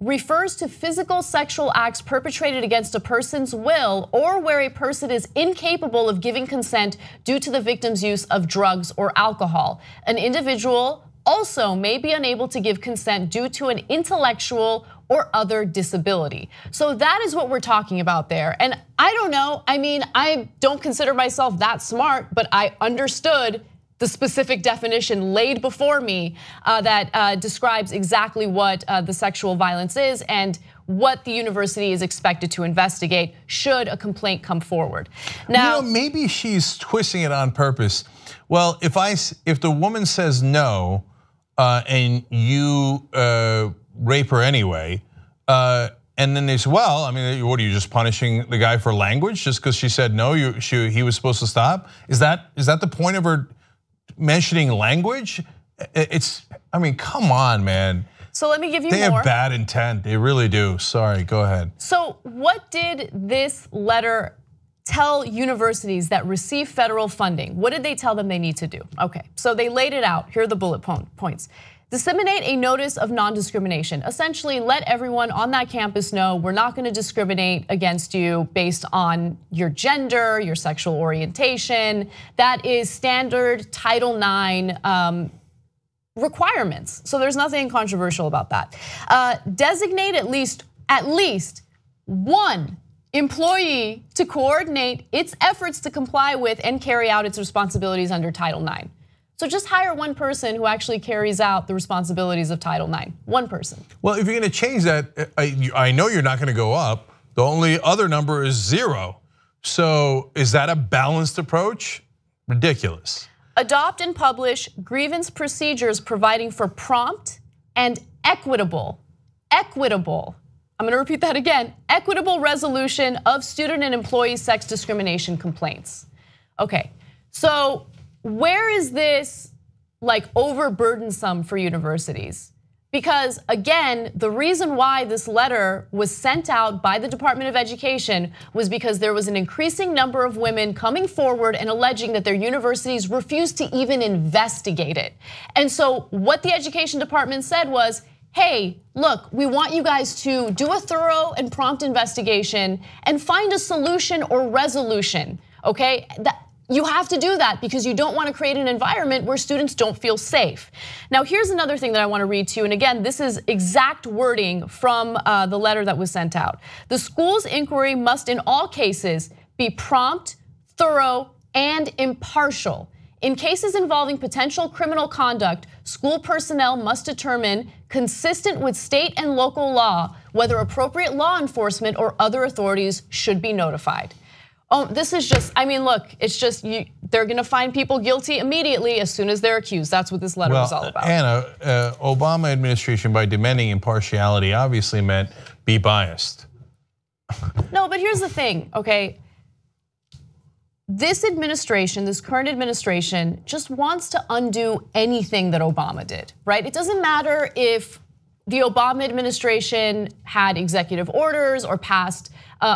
F: refers to physical sexual acts perpetrated against a person's will or where a person is incapable of giving consent due to the victim's use of drugs or alcohol. An individual also may be unable to give consent due to an intellectual or other disability. So that is what we're talking about there. And I don't know, I mean, I don't consider myself that smart, but I understood the specific definition laid before me that describes exactly what the sexual violence is and what the university is expected to investigate should a complaint come forward. Now,
A: you know, maybe she's twisting it on purpose. Well, if the woman says no and you rape her anyway, and then they say, well, I mean, what are you just punishing the guy for language just because she said no? He was supposed to stop. Is that the point of her mentioning language? I mean, come on, man.
F: So let me give you more.
A: They have bad intent, they really do. Sorry, go ahead.
F: So what did this letter tell universities that receive federal funding? What did they tell them they need to do? Okay, so they laid it out. Here are the bullet points. Disseminate a notice of non-discrimination. Essentially, let everyone on that campus know we're not gonna discriminate against you based on your gender, your sexual orientation. That is standard Title IX requirements. So there's nothing controversial about that. Designate at least one employee to coordinate its efforts to comply with and carry out its responsibilities under Title IX. So just hire one person who actually carries out the responsibilities of Title IX, one person.
A: Well, if you're gonna change that, I know you're not gonna go up. The only other number is 0. So is that a balanced approach? Ridiculous.
F: Adopt and publish grievance procedures providing for prompt and equitable, I'm gonna repeat that again, equitable resolution of student and employee sex discrimination complaints. Okay, so where is this like overburdensome for universities? Because again, the reason why this letter was sent out by the Department of Education was because there was an increasing number of women coming forward and alleging that their universities refused to even investigate it. And so what the Education Department said was, hey, look, we want you guys to do a thorough and prompt investigation and find a solution or resolution, okay? You have to do that because you don't want to create an environment where students don't feel safe. Now, here's another thing that I want to read to you, and again, this is exact wording from the letter that was sent out. The school's inquiry must in all cases be prompt, thorough, and impartial. In cases involving potential criminal conduct, school personnel must determine, consistent with state and local law, whether appropriate law enforcement or other authorities should be notified. Oh, this is just, I mean, look, it's just, they're gonna find people guilty immediately as soon as they're accused. That's what this letter is all about.
A: Anna, Obama administration, by demanding impartiality, obviously meant be biased.
F: No, but here's the thing, okay? This administration, this current administration, just wants to undo anything that Obama did, right? It doesn't matter if the Obama administration had executive orders or passed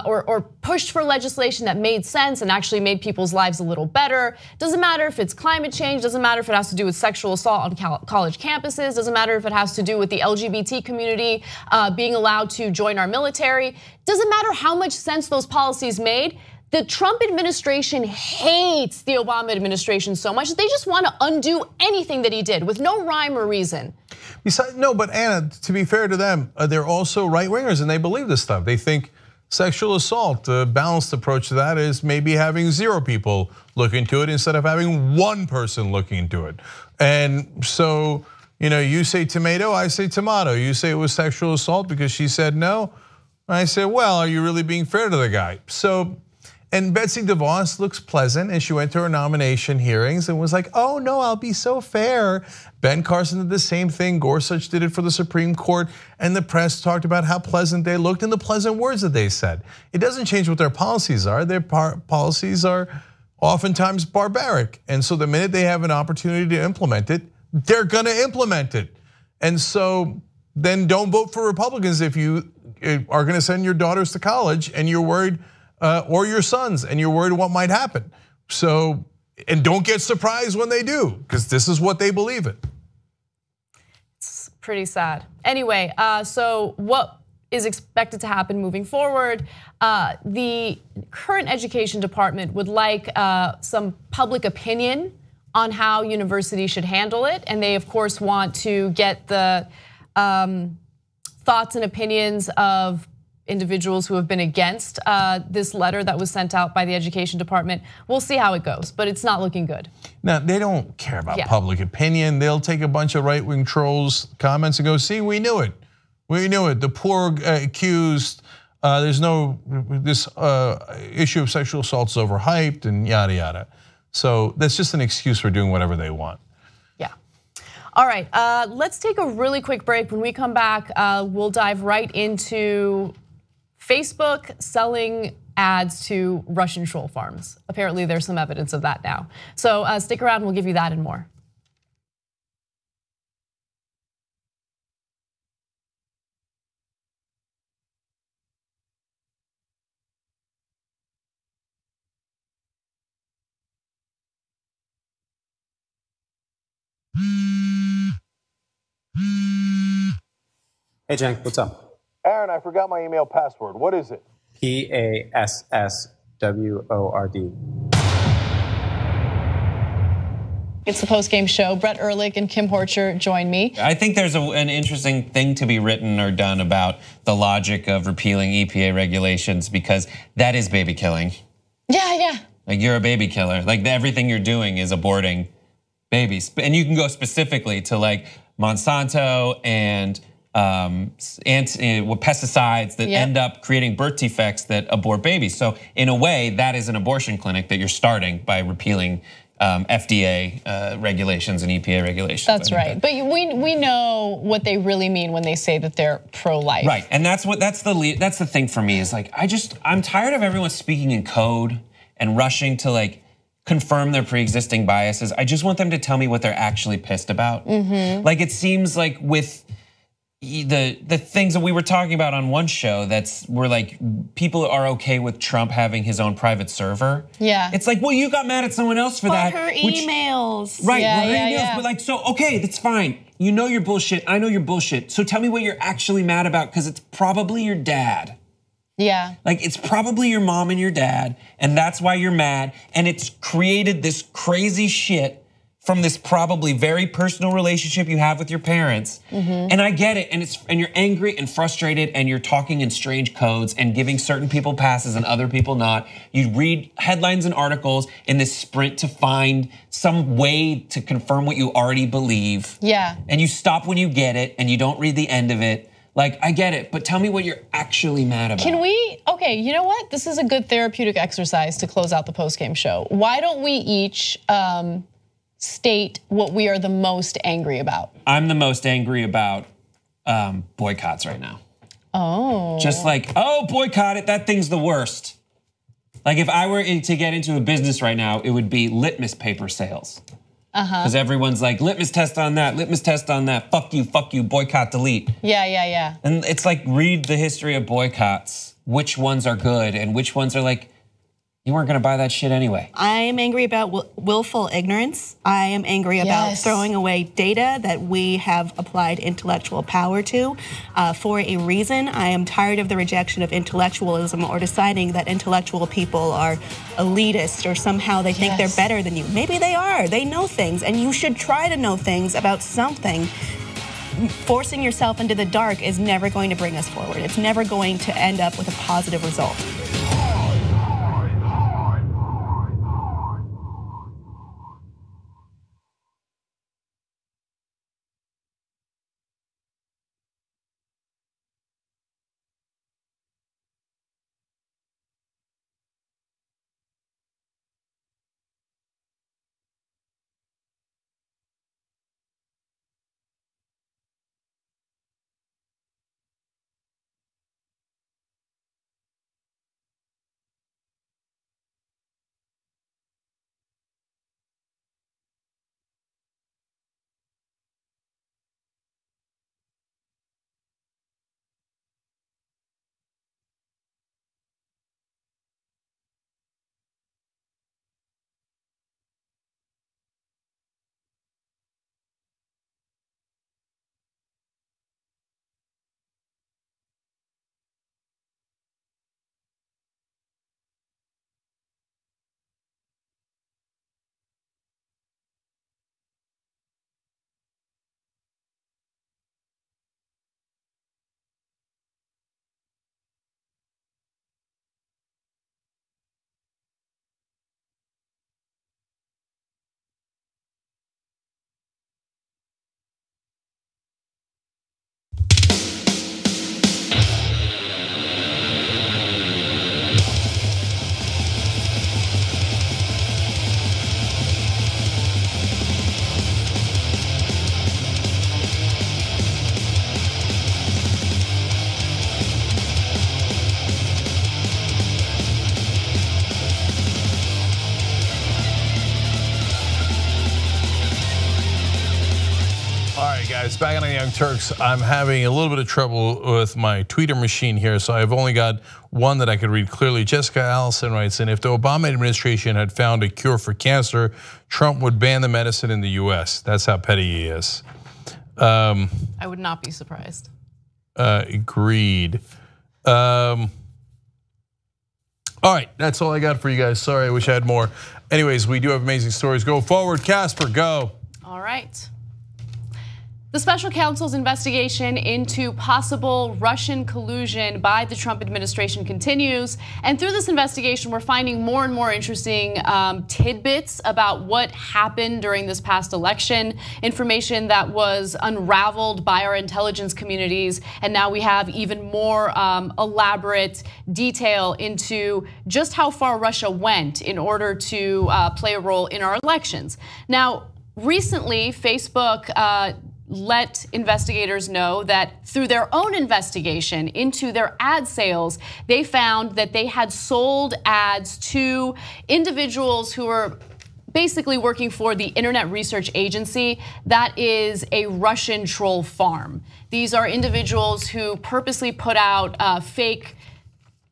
F: or pushed for legislation that made sense and actually made people's lives a little better. Doesn't matter if it's climate change, doesn't matter if it has to do with sexual assault on college campuses, doesn't matter if it has to do with the LGBT community being allowed to join our military. Doesn't matter how much sense those policies made. The Trump administration hates the Obama administration so much that they just want to undo anything that he did with no rhyme or reason.
A: No, but Anna, to be fair to them, they're also right-wingers and they believe this stuff. They think sexual assault, the balanced approach to that is maybe having 0 people look into it instead of having 1 person looking into it. And so, you say tomato, I say tomato. You say it was sexual assault because she said no. I say, well, are you really being fair to the guy? So. And Betsy DeVos looks pleasant, and she went to her nomination hearings and was like, oh no, I'll be so fair. Ben Carson did the same thing, Gorsuch did it for the Supreme Court, and the press talked about how pleasant they looked and the pleasant words that they said. It doesn't change what their policies are. Their policies are oftentimes barbaric. And so the minute they have an opportunity to implement it, they're gonna implement it. And so then don't vote for Republicans if you are gonna send your daughters to college and you're worried, or your sons, and you're worried what might happen. So, and don't get surprised when they do, because this is what they believe in.
F: It's pretty sad. Anyway, so what is expected to happen moving forward? The current education department would like some public opinion on how universities should handle it, and they of course want to get the thoughts and opinions of individuals who have been against this letter that was sent out by the education department. We'll see how it goes, but it's not looking good.
A: Now, they don't care about public opinion. They'll take a bunch of right-wing trolls' comments and go, see, we knew it. We knew it. The poor accused, there's no, this issue of sexual assault is overhyped and yada, yada. So that's just an excuse for doing whatever they want.
F: Yeah. All right, let's take a really quick break. When we come back, we'll dive right into Facebook selling ads to Russian troll farms. Apparently there's some evidence of that now. So stick around, we'll give you that and more.
C: Hey Cenk, what's up?
A: Aaron, I forgot my email password. What is it?
C: PASSWORD.
E: It's the post-game show. Brett Ehrlich and Kim Horcher join me.
G: I think there's an interesting thing to be written or done about the logic of repealing EPA regulations, because that is baby killing.
E: Yeah.
G: Like, you're a baby killer. Like, everything you're doing is aborting babies. And you can go specifically to like Monsanto and pesticides that end up creating birth defects that abort babies. So in a way, that is an abortion clinic that you're starting by repealing FDA regulations and EPA regulations.
E: That's right. But we know what they really mean when they say that they're pro-life.
G: Right, and that's the thing for me is like, I'm tired of everyone speaking in code and rushing to like confirm their pre-existing biases. I just want them to tell me what they're actually pissed about. Like, it seems like with the things that we were talking about on one show, we're like, people are okay with Trump having his own private server.
E: Yeah.
G: It's like, well, you got mad at someone else for that.
E: Her emails.
G: Right,
E: yeah,
G: her emails.
E: Yeah.
G: But like, so, okay, that's fine. You know you're bullshit, I know you're bullshit. So tell me what you're actually mad about, because it's probably your dad.
E: Yeah.
G: Like, it's probably your mom and your dad, and that's why you're mad. And it's created this crazy shit from this probably very personal relationship you have with your parents. And I get it, and you're angry and frustrated, and you're talking in strange codes and giving certain people passes and other people not. You read headlines and articles in this sprint to find some way to confirm what you already believe.
E: Yeah.
G: And you stop when you get it, and you don't read the end of it. Like, I get it, but tell me what you're actually mad about.
E: Can we, okay, you know what? This is a good therapeutic exercise to close out the postgame show. Why don't we each state what we are the most angry about?
G: I'm the most angry about boycotts right now.
E: Oh.
G: Just like, oh, boycott it, that thing's the worst. Like if I were to get into a business right now, it would be litmus paper sales. Because everyone's like, litmus test on that, fuck you, boycott, delete.
E: Yeah.
G: And it's like, read the history of boycotts, which ones are good and which ones are like, you weren't gonna buy that shit anyway.
D: I am angry about willful ignorance. I am angry about throwing away data that we have applied intellectual power to for a reason. I am tired of the rejection of intellectualism or deciding that intellectual people are elitist or somehow they think they're better than you. Maybe they are, they know things, and you should try to know things about something. Forcing yourself into the dark is never going to bring us forward. It's never going to end up with a positive result.
A: Guys, back on the Young Turks. I'm having a little bit of trouble with my tweeter machine here, so I've only got one that I could read clearly. Jessica Allison writes, and if the Obama administration had found a cure for cancer, Trump would ban the medicine in the US. That's how petty he is.
F: I would not be surprised.
A: Agreed. All right, that's all I got for you guys. Sorry, I wish I had more. Anyways, we do have amazing stories. Go forward, Casper, go.
F: All right. The special counsel's investigation into possible Russian collusion by the Trump administration continues. And through this investigation, we're finding more and more interesting tidbits about what happened during this past election, information that was unraveled by our intelligence communities. And now we have even more elaborate detail into just how far Russia went in order to play a role in our elections. Now, recently, Facebook let investigators know that through their own investigation into their ad sales, they found that they had sold ads to individuals who were basically working for the Internet Research Agency. That is a Russian troll farm. These are individuals who purposely put out fake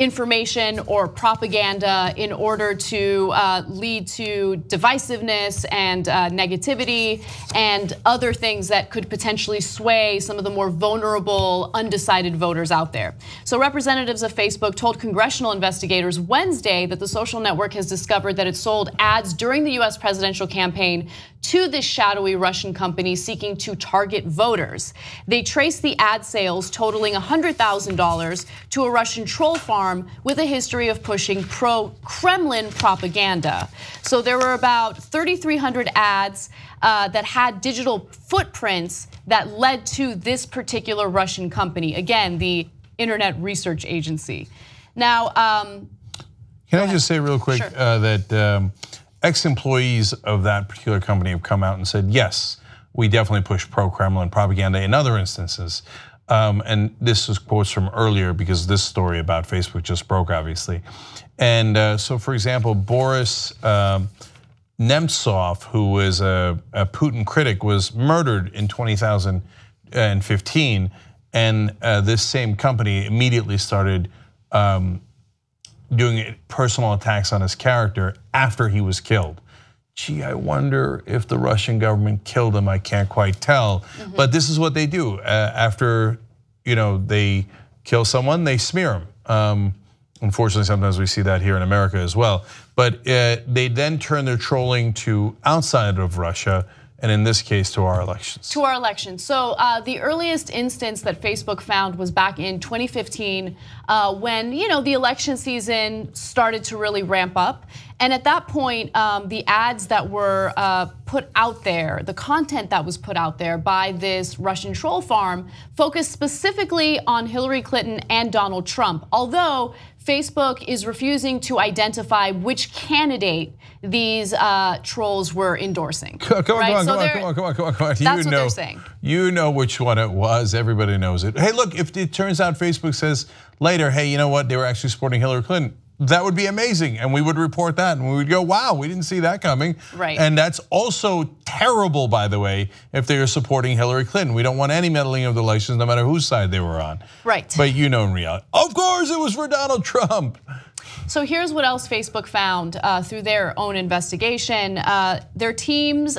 F: information or propaganda in order to lead to divisiveness and negativity and other things that could potentially sway some of the more vulnerable, undecided voters out there. So representatives of Facebook told congressional investigators Wednesday that the social network has discovered that it sold ads during the US presidential campaign to this shadowy Russian company seeking to target voters. They traced the ad sales totaling $100,000 to a Russian troll farm with a history of pushing pro-Kremlin propaganda. So there were about 3,300 ads that had digital footprints that led to this particular Russian company. Again, the Internet Research Agency. Now,
A: can I just say real quick that ex-employees of that particular company have come out and said, yes, we definitely push pro-Kremlin propaganda in other instances. And this is quotes from earlier because this story about Facebook just broke, obviously. And so, for example, Boris Nemtsov, who was a Putin critic, was murdered in 2015. And this same company immediately started doing personal attacks on his character after he was killed. Gee, I wonder if the Russian government killed him. I can't quite tell. But this is what they do. After they kill someone, they smear them. Unfortunately, sometimes we see that here in America as well. But they then turn their trolling to outside of Russia, and in this case, to our elections.
F: To our elections. So the earliest instance that Facebook found was back in 2015 when the election season started to really ramp up. And at that point, the ads that were put out there, the content that was put out there by this Russian troll farm focused specifically on Hillary Clinton and Donald Trump. Although Facebook is refusing to identify which candidate these trolls were endorsing.
A: Come on. That's
F: what they're saying.
A: You know which one it was. Everybody knows it. Hey, look, if it turns out Facebook says later, hey, you know what? They were actually supporting Hillary Clinton. That would be amazing, and we would report that, and we would go, wow, we didn't see that coming.
F: Right.
A: And that's also terrible, by the way, if they are supporting Hillary Clinton. We don't want any meddling of the elections, no matter whose side they were on.
F: Right.
A: But in reality, of course it was for Donald Trump.
F: So here's what else Facebook found through their own investigation. Their teams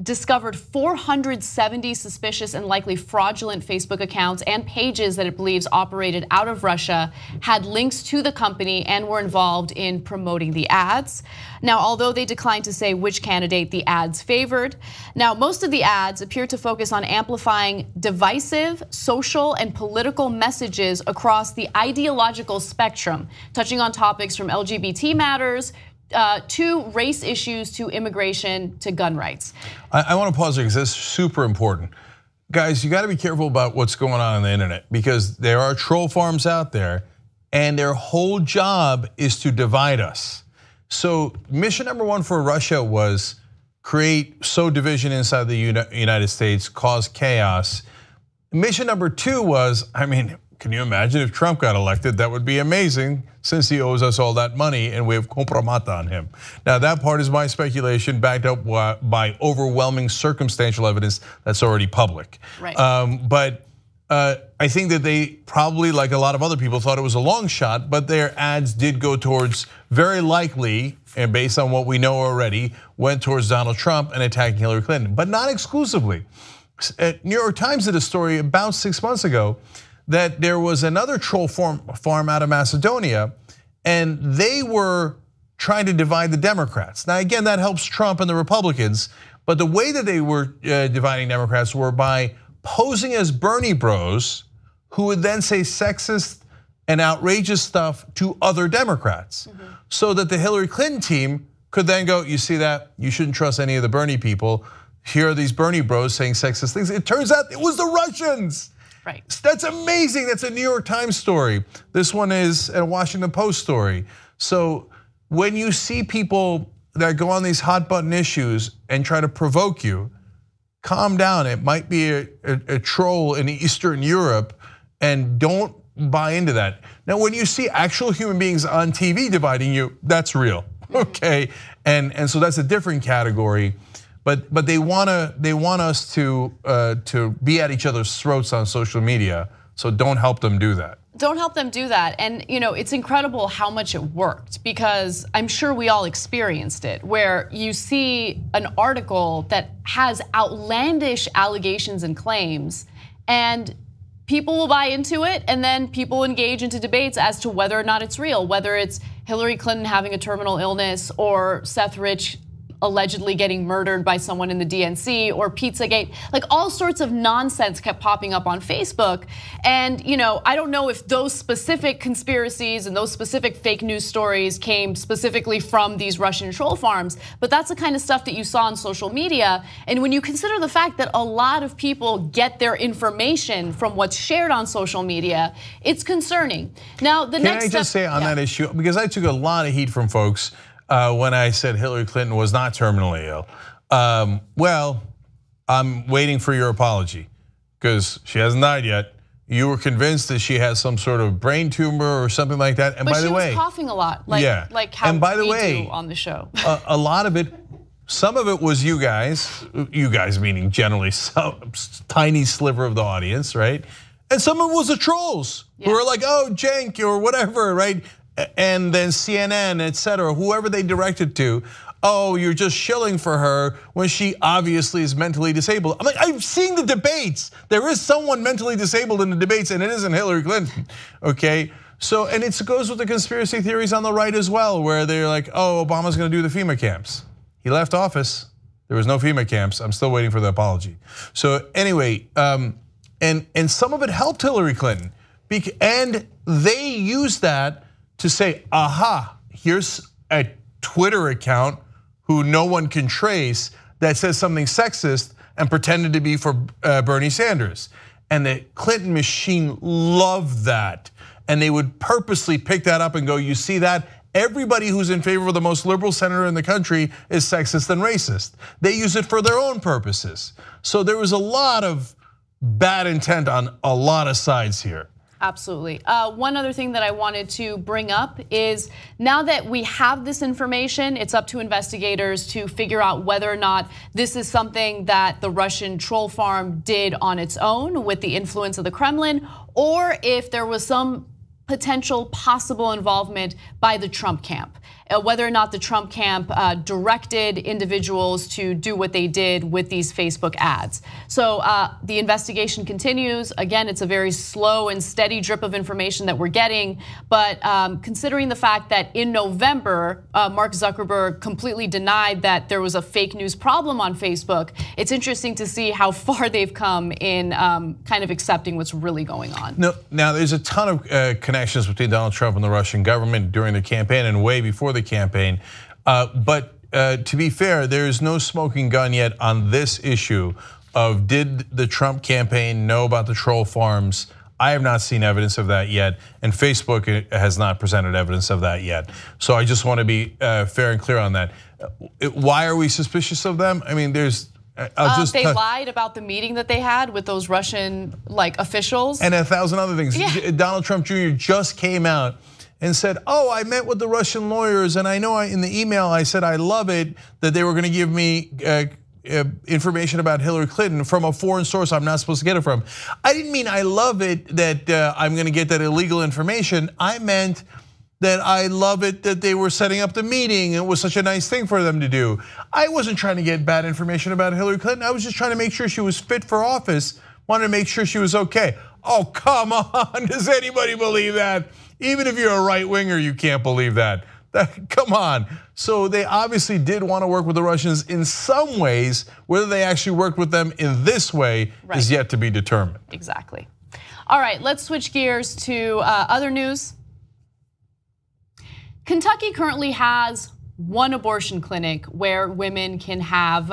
F: discovered 470 suspicious and likely fraudulent Facebook accounts and pages that it believes operated out of Russia, had links to the company, and were involved in promoting the ads. Now, although they declined to say which candidate the ads favored, now most of the ads appear to focus on amplifying divisive social and political messages across the ideological spectrum, touching on topics from LGBT matters to race issues, to immigration, to gun rights.
A: I want to pause there because this is super important. Guys, you got to be careful about what's going on the internet because there are troll farms out there and their whole job is to divide us. So mission number one for Russia was sow division inside the United States, cause chaos. Mission number two was, can you imagine if Trump got elected? That would be amazing since he owes us all that money and we have compromat on him. Now that part is my speculation backed up by overwhelming circumstantial evidence that's already public.
F: Right.
A: But I think that they probably, like a lot of other people, thought it was a long shot, but their ads did go towards, very likely, and based on what we know already, went towards Donald Trump and attacking Hillary Clinton, but not exclusively. New York Times did a story about 6 months ago that there was another troll farm out of Macedonia, and they were trying to divide the Democrats. Now, again, that helps Trump and the Republicans, but the way that they were dividing Democrats were by posing as Bernie bros, who would then say sexist and outrageous stuff to other Democrats, so that the Hillary Clinton team could then go, you see that? You shouldn't trust any of the Bernie people. Here are these Bernie bros saying sexist things. It turns out it was the Russians.
F: Right.
A: That's amazing. That's a New York Times story. This one is a Washington Post story. So when you see people that go on these hot button issues and try to provoke you, calm down. It might be a troll in Eastern Europe, and don't buy into that. Now, when you see actual human beings on TV dividing you, that's real, okay? And so that's a different category. But they want us to be at each other's throats on social media So don't help them do that.
F: Don't help them do that. And it's incredible how much it worked, because I'm sure we all experienced it, where you see an article that has outlandish allegations and claims, and people will buy into it, and then people engage into debates as to whether or not it's real, whether it's Hillary Clinton having a terminal illness, or Seth Rich allegedly getting murdered by someone in the DNC, or Pizzagate. Like, all sorts of nonsense kept popping up on Facebook. And I don't know if those specific conspiracies and those specific fake news stories came specifically from these Russian troll farms, but that's the kind of stuff that you saw on social media. And when you consider the fact that a lot of people get their information from what's shared on social media, it's concerning. Now, the next step—
A: Can I just say on that issue, because I took a lot of heat from folks when I said Hillary Clinton was not terminally ill. Well, I'm waiting for your apology, because she hasn't died yet. You were convinced that she has some sort of brain tumor or something like that. And
F: but
A: by the way,
F: she was coughing a lot, like how
A: and by the
F: we
A: way,
F: do on the show.
A: A lot of it, some of it was you guys meaning generally some tiny sliver of the audience, right? And some of it was the trolls who were like, oh, Cenk or whatever, right? And then CNN, et cetera, whoever they directed to, oh, you're just shilling for her when she obviously is mentally disabled. I'm like, I've seen the debates. There is someone mentally disabled in the debates, and it isn't Hillary Clinton, okay? So, and it goes with the conspiracy theories on the right as well, where they're like, oh, Obama's gonna do the FEMA camps. He left office, there was no FEMA camps. I'm still waiting for the apology. So anyway, and some of it helped Hillary Clinton, and they used that to say, aha, here's a Twitter account who no one can trace that says something sexist and pretended to be for Bernie Sanders. And the Clinton machine loved that. And they would purposely pick that up and go, you see that? Everybody who's in favor of the most liberal senator in the country is sexist and racist. They use it for their own purposes. So there was a lot of bad intent on a lot of sides here.
F: Absolutely. One other thing that I wanted to bring up is, now that we have this information, it's up to investigators to figure out whether or not this is something that the Russian troll farm did on its own with the influence of the Kremlin, or if there was some potential possible involvement by the Trump camp. Whether or not the Trump camp directed individuals to do what they did with these Facebook ads. So the investigation continues. Again, it's a very slow and steady drip of information that we're getting, but considering the fact that in November, Mark Zuckerberg completely denied that there was a fake news problem on Facebook, it's interesting to see how far they've come in kind of accepting what's really going on.
A: No, now there's a ton of connections between Donald Trump and the Russian government during the campaign and way before the campaign. But to be fair, there is no smoking gun yet on this issue of, did the Trump campaign know about the troll farms? I have not seen evidence of that yet, and Facebook has not presented evidence of that yet. So I just want to be fair and clear on that. Why are we suspicious of them? I mean, there's
F: they lied about the meeting that they had with those Russian officials.
A: And 1,000 other things.
F: Yeah.
A: Donald Trump Jr. just came out and said, oh, I met with the Russian lawyers, and I know in the email I said I love it that they were gonna give me information about Hillary Clinton from a foreign source I'm not supposed to get it from. I didn't mean I love it that I'm gonna get that illegal information. I meant that I love it that they were setting up the meeting. It was such a nice thing for them to do. I wasn't trying to get bad information about Hillary Clinton. I was just trying to make sure she was fit for office, wanted to make sure she was okay. Oh, come on, does anybody believe that? Even if you're a right winger, you can't believe that. Come on. So they obviously did want to work with the Russians in some ways. Whether they actually worked with them in this way is yet to be determined.
F: Exactly. All right, let's switch gears to other news. Kentucky currently has one abortion clinic where women can have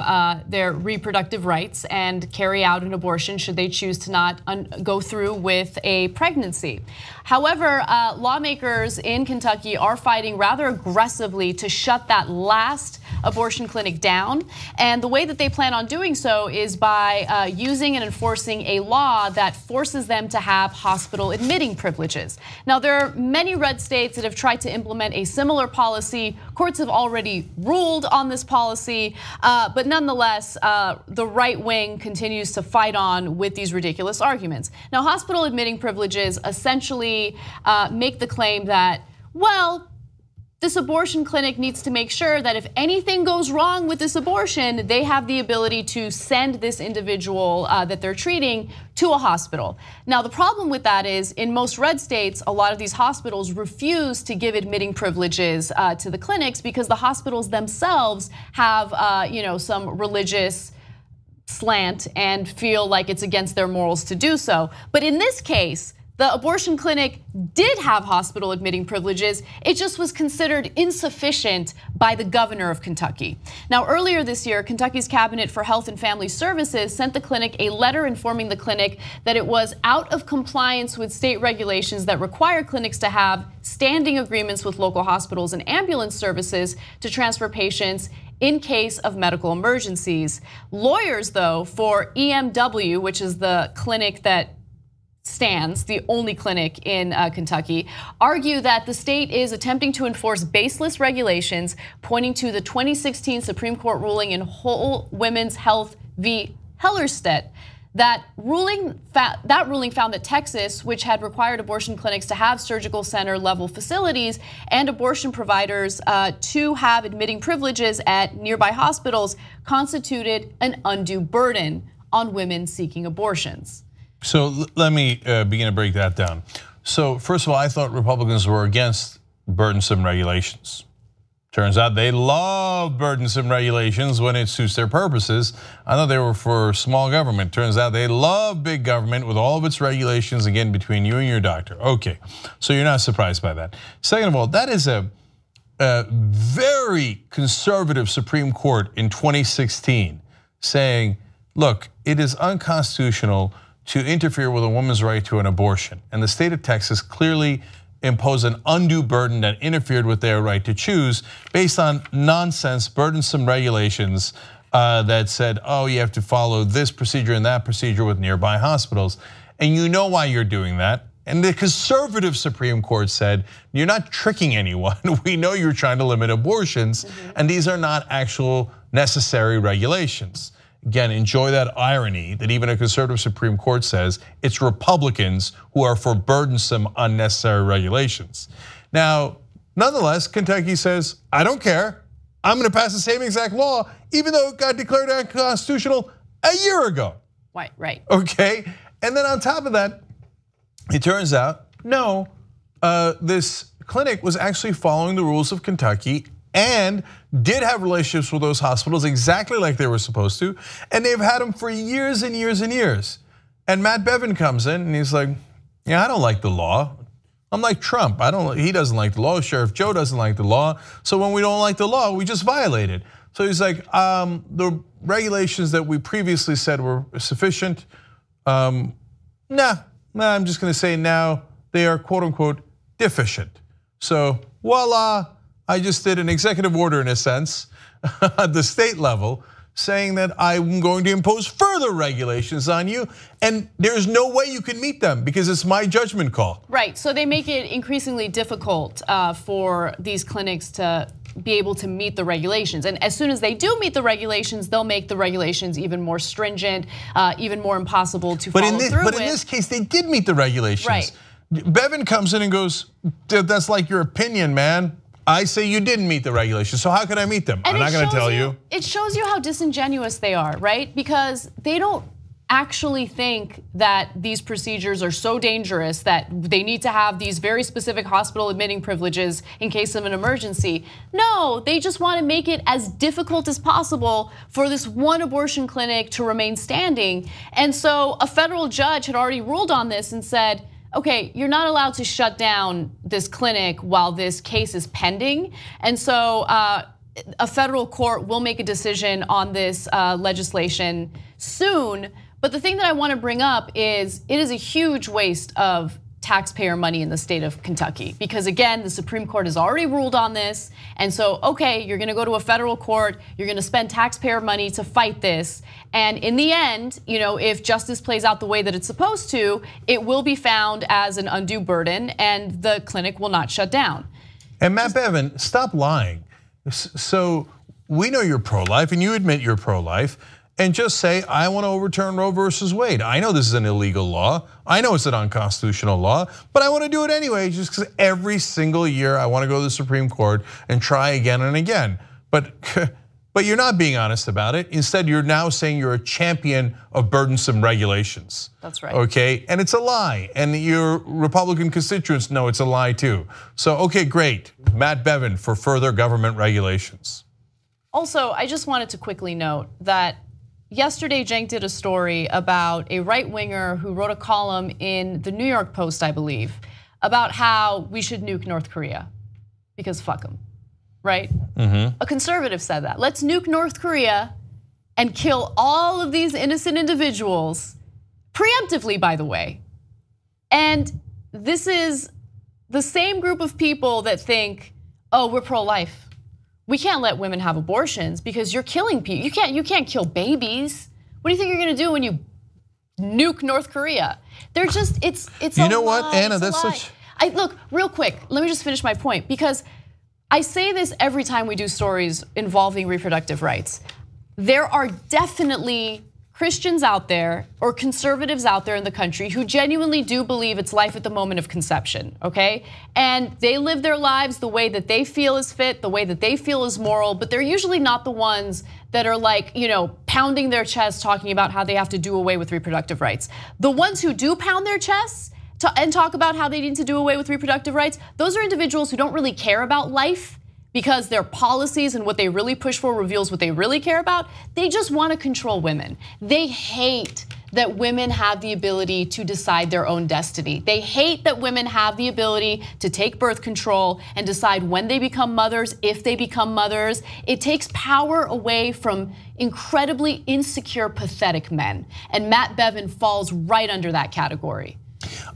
F: their reproductive rights and carry out an abortion should they choose to not go through with a pregnancy. However, lawmakers in Kentucky are fighting rather aggressively to shut that last abortion clinic down. And the way that they plan on doing so is by using and enforcing a law that forces them to have hospital admitting privileges. Now, there are many red states that have tried to implement a similar policy. Courts have already ruled on this policy, but nonetheless, the right wing continues to fight on with these ridiculous arguments. Now, hospital admitting privileges essentially make the claim that, well, this abortion clinic needs to make sure that if anything goes wrong with this abortion, they have the ability to send this individual that they're treating to a hospital. Now, the problem with that is in most red states, a lot of these hospitals refuse to give admitting privileges to the clinics because the hospitals themselves have some religious slant and feel like it's against their morals to do so. But in this case, the abortion clinic did have hospital admitting privileges. It just was considered insufficient by the governor of Kentucky. Now, earlier this year, Kentucky's Cabinet for Health and Family Services sent the clinic a letter informing the clinic that it was out of compliance with state regulations that require clinics to have standing agreements with local hospitals and ambulance services to transfer patients in case of medical emergencies. Lawyers, though, for EMW, which is the clinic that stands, the only clinic in Kentucky, argue that the state is attempting to enforce baseless regulations, pointing to the 2016 Supreme Court ruling in Whole Women's Health v. Hellerstedt. That ruling found that Texas, which had required abortion clinics to have surgical center level facilities and abortion providers to have admitting privileges at nearby hospitals, constituted an undue burden on women seeking abortions.
A: So let me begin to break that down. So first of all, I thought Republicans were against burdensome regulations. Turns out they love burdensome regulations when it suits their purposes. I thought they were for small government. Turns out they love big government with all of its regulations, again, between you and your doctor. Okay, so you're not surprised by that. Second of all, that is a very conservative Supreme Court in 2016 saying, look, it is unconstitutional to interfere with a woman's right to an abortion. And the state of Texas clearly imposed an undue burden that interfered with their right to choose based on nonsense, burdensome regulations that said, oh, you have to follow this procedure and that procedure with nearby hospitals. And you know why you're doing that. And the conservative Supreme Court said, you're not tricking anyone. We know you're trying to limit abortions, and these are not actual necessary regulations. Again, enjoy that irony that even a conservative Supreme Court says it's Republicans who are for burdensome, unnecessary regulations. Now, nonetheless, Kentucky says, I don't care. I'm going to pass the same exact law, even though it got declared unconstitutional a year ago.
F: Right.
A: Okay, and then on top of that, it turns out, no, this clinic was actually following the rules of Kentucky and did have relationships with those hospitals exactly like they were supposed to, and they've had them for years and years and years. And Matt Bevin comes in and he's like, yeah, I don't like the law. I'm like Trump, he doesn't like the law, Sheriff Joe doesn't like the law, so when we don't like the law, we just violate it. So he's like, the regulations that we previously said were sufficient, I'm just gonna say now they are quote unquote deficient. So voila, I just did an executive order in a sense at the state level saying that I'm going to impose further regulations on you, and there's no way you can meet them because it's my judgment call.
F: Right, so they make it increasingly difficult for these clinics to be able to meet the regulations. And as soon as they do meet the regulations, they'll make the regulations even more stringent, even more impossible to follow through with.
A: But in this case, they did meet the regulations.
F: Right.
A: Bevin comes in and goes, that's like your opinion, man. I say you didn't meet the regulations, so how can I meet them? I'm not gonna tell you.
F: It shows you how disingenuous they are, right? Because they don't actually think that these procedures are so dangerous that they need to have these very specific hospital admitting privileges in case of an emergency. No, they just want to make it as difficult as possible for this one abortion clinic to remain standing. And so a federal judge had already ruled on this and said, okay, you're not allowed to shut down this clinic while this case is pending. And so a federal court will make a decision on this legislation soon. But the thing that I want to bring up is it is a huge waste of taxpayer money in the state of Kentucky, because again, the Supreme Court has already ruled on this. And so, okay, you're gonna go to a federal court, you're gonna spend taxpayer money to fight this. And in the end, if justice plays out the way that it's supposed to, it will be found as an undue burden and the clinic will not shut down.
A: And Matt Bevin, stop lying. So we know you're pro-life and you admit you're pro-life, and just say, I want to overturn Roe versus Wade. I know this is an illegal law. I know it's an unconstitutional law, but I want to do it anyway just because every single year I want to go to the Supreme Court and try again and again. But you're not being honest about it. Instead, you're now saying you're a champion of burdensome regulations.
F: That's right.
A: Okay, and it's a lie. And your Republican constituents know it's a lie too. So, okay, great. Matt Bevin for further government regulations.
F: Also, I just wanted to quickly note that yesterday, Cenk did a story about a right-winger who wrote a column in the New York Post, I believe, about how we should nuke North Korea because fuck them, right? A conservative said that. Let's nuke North Korea and kill all of these innocent individuals, preemptively, by the way. And this is the same group of people that think, oh, we're pro-life. We can't let women have abortions because you're killing people. You can't kill babies. What do you think you're gonna do when you nuke North Korea? They're just, it's
A: you know what, Anna, that's such.
F: Look, real quick, let me just finish my point because I say this every time we do stories involving reproductive rights. There are definitely Christians out there or conservatives out there in the country who genuinely do believe it's life at the moment of conception, okay? And they live their lives the way that they feel is fit, the way that they feel is moral, but they're usually not the ones that are like, pounding their chests talking about how they have to do away with reproductive rights. The ones who do pound their chests and talk about how they need to do away with reproductive rights, those are individuals who don't really care about life because their policies and what they really push for reveals what they really care about. They just want to control women. They hate that women have the ability to decide their own destiny. They hate that women have the ability to take birth control and decide when they become mothers, if they become mothers. It takes power away from incredibly insecure, pathetic men. And Matt Bevin falls right under that category.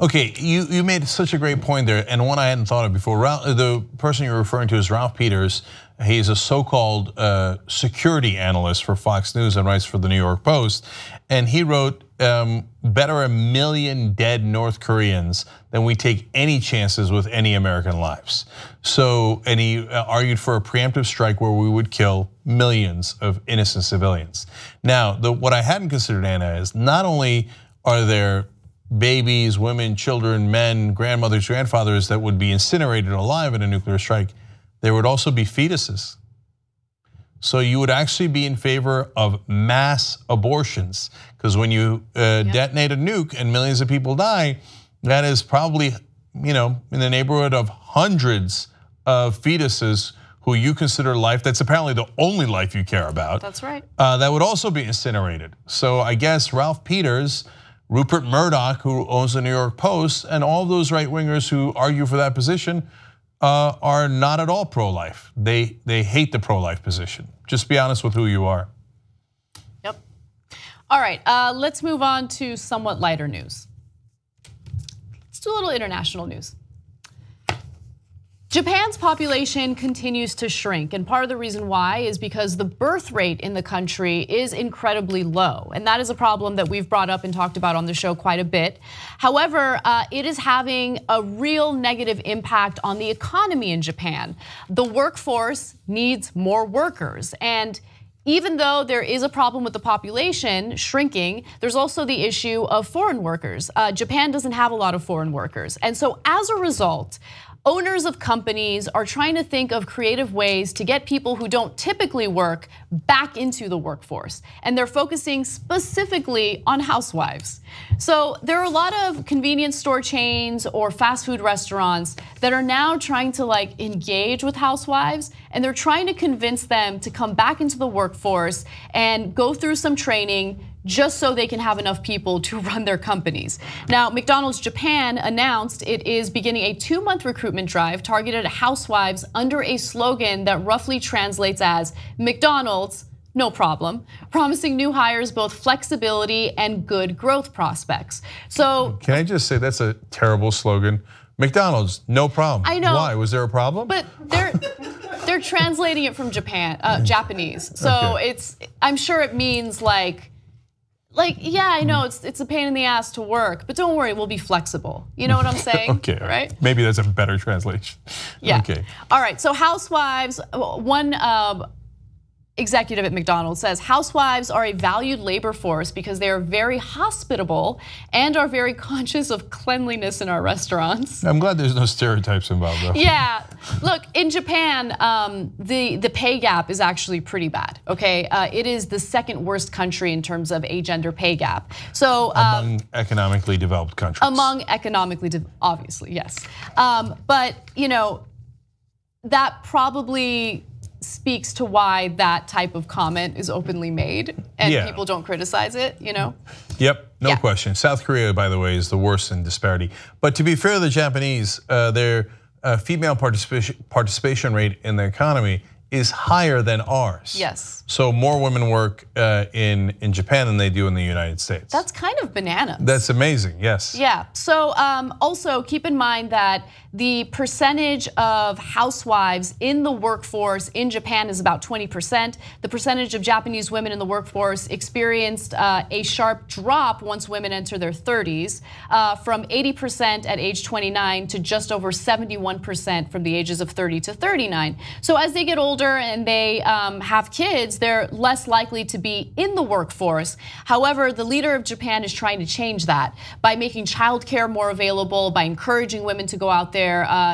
A: Okay, you made such a great point there, and one I hadn't thought of before. The person you're referring to is Ralph Peters. He's a so-called security analyst for Fox News and writes for the New York Post. And he wrote, better a million dead North Koreans than we take any chances with any American lives. So, and he argued for a preemptive strike where we would kill millions of innocent civilians. Now, what I hadn't considered, Anna, is not only are there babies, women, children, men, grandmothers, grandfathers that would be incinerated alive in a nuclear strike, there would also be fetuses. So you would actually be in favor of mass abortions, because when you detonate a nuke and millions of people die, that is probably, in the neighborhood of hundreds of fetuses who you consider life, that's apparently the only life you care about.
F: That's right.
A: That would also be incinerated. So I guess Ralph Peters, Rupert Murdoch, who owns the New York Post, and all those right-wingers who argue for that position are not at all pro-life. They hate the pro-life position. Just be honest with who you are.
F: Yep. All right, let's move on to somewhat lighter news. Let's do a little international news. Japan's population continues to shrink, and part of the reason why is because the birth rate in the country is incredibly low, and that is a problem that we've brought up and talked about on the show quite a bit. However, it is having a real negative impact on the economy in Japan. The workforce needs more workers, and even though there is a problem with the population shrinking, there's also the issue of foreign workers. Japan doesn't have a lot of foreign workers, and so as a result, owners of companies are trying to think of creative ways to get people who don't typically work back into the workforce. And they're focusing specifically on housewives. So there are a lot of convenience store chains or fast food restaurants that are now trying to engage with housewives, and they're trying to convince them to come back into the workforce and go through some training just so they can have enough people to run their companies. Now, McDonald's Japan announced it is beginning a 2-month recruitment drive targeted at housewives under a slogan that roughly translates as McDonald's, no problem, promising new hires both flexibility and good growth prospects. So,
A: can I just say that's a terrible slogan? McDonald's, no problem.
F: I know.
A: Why? Was there a problem?
F: But they're translating it from Japanese. So okay. I'm sure it means like Like, yeah, I know it's a pain in the ass to work, but don't worry, we'll be flexible. You know what I'm saying?
A: Okay,
F: right?
A: Maybe that's a better translation.
F: Yeah.
A: Okay.
F: All right, so housewives, one executive at McDonald's says housewives are a valued labor force because they are very hospitable and are very conscious of cleanliness in our restaurants.
A: I'm glad there's no stereotypes involved, though.
F: Yeah, look, in Japan, the pay gap is actually pretty bad, okay? It is the second worst country in terms of a gender pay gap. So
A: among economically developed countries.
F: Among economically, obviously, yes. But, you know, that probably speaks to why that type of comment is openly made and people don't criticize it, you know?
A: Yep, no question. South Korea, by the way, is the worst in disparity. But to be fair to the Japanese, their female participation rate in the economy is higher than ours.
F: Yes.
A: So more women work in Japan than they do in the United States.
F: That's kind of bananas.
A: That's amazing, yes.
F: Yeah, so also keep in mind that the percentage of housewives in the workforce in Japan is about 20%. The percentage of Japanese women in the workforce experienced a sharp drop once women enter their 30s, from 80% at age 29 to just over 71% from the ages of 30 to 39. So as they get older and they have kids, they're less likely to be in the workforce. However, the leader of Japan is trying to change that by making childcare more available, by encouraging women to go out there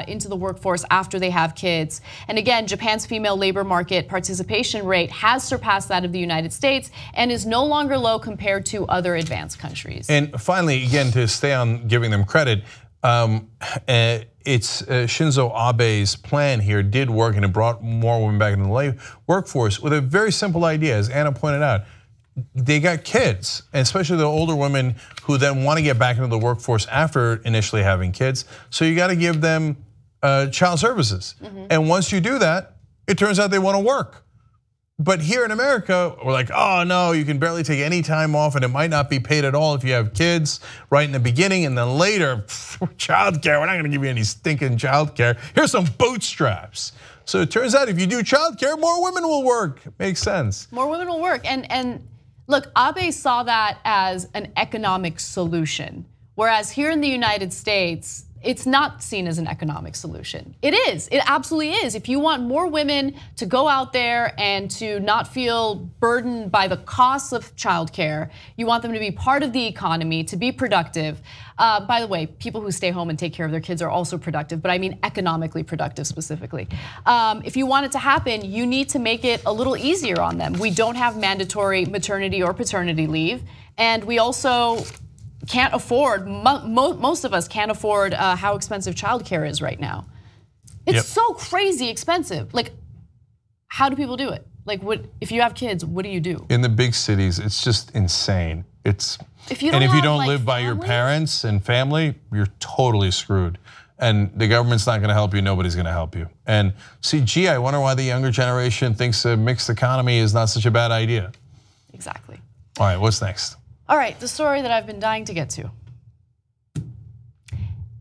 F: into the workforce after they have kids. And again, Japan's female labor market participation rate has surpassed that of the United States and is no longer low compared to other advanced countries.
A: And finally, again, to stay on giving them credit, it's Shinzo Abe's plan here did work, and it brought more women back into the workforce with a very simple idea, as Anna pointed out. They got kids, and especially the older women who then want to get back into the workforce after initially having kids. So you got to give them child services. And once you do that, it turns out they want to work. But here in America, we're like, oh no, you can barely take any time off, and it might not be paid at all if you have kids right in the beginning, and then later, childcare, we're not gonna give you any stinking childcare. Here's some bootstraps. So it turns out if you do childcare, more women will work. Makes sense.
F: More women will work, and look, Abe saw that as an economic solution, whereas here in the United States, it's not seen as an economic solution. It is, it absolutely is. If you want more women to go out there and to not feel burdened by the costs of childcare, you want them to be part of the economy, to be productive. By the way, people who stay home and take care of their kids are also productive, but I mean economically productive specifically. If you want it to happen, you need to make it a little easier on them. We don't have mandatory maternity or paternity leave, and we also can't afford, most of us can't afford how expensive childcare is right now. It's so crazy expensive. Like, how do people do it? Like, what if you have kids, what do you do?
A: In the big cities, it's just insane.
F: If you don't
A: live by your parents and family, you're totally screwed. And the government's not gonna help you, nobody's gonna help you. And see, gee, I wonder why the younger generation thinks a mixed economy is not such a bad idea.
F: Exactly.
A: All right, what's next?
F: All right, the story that I've been dying to get to.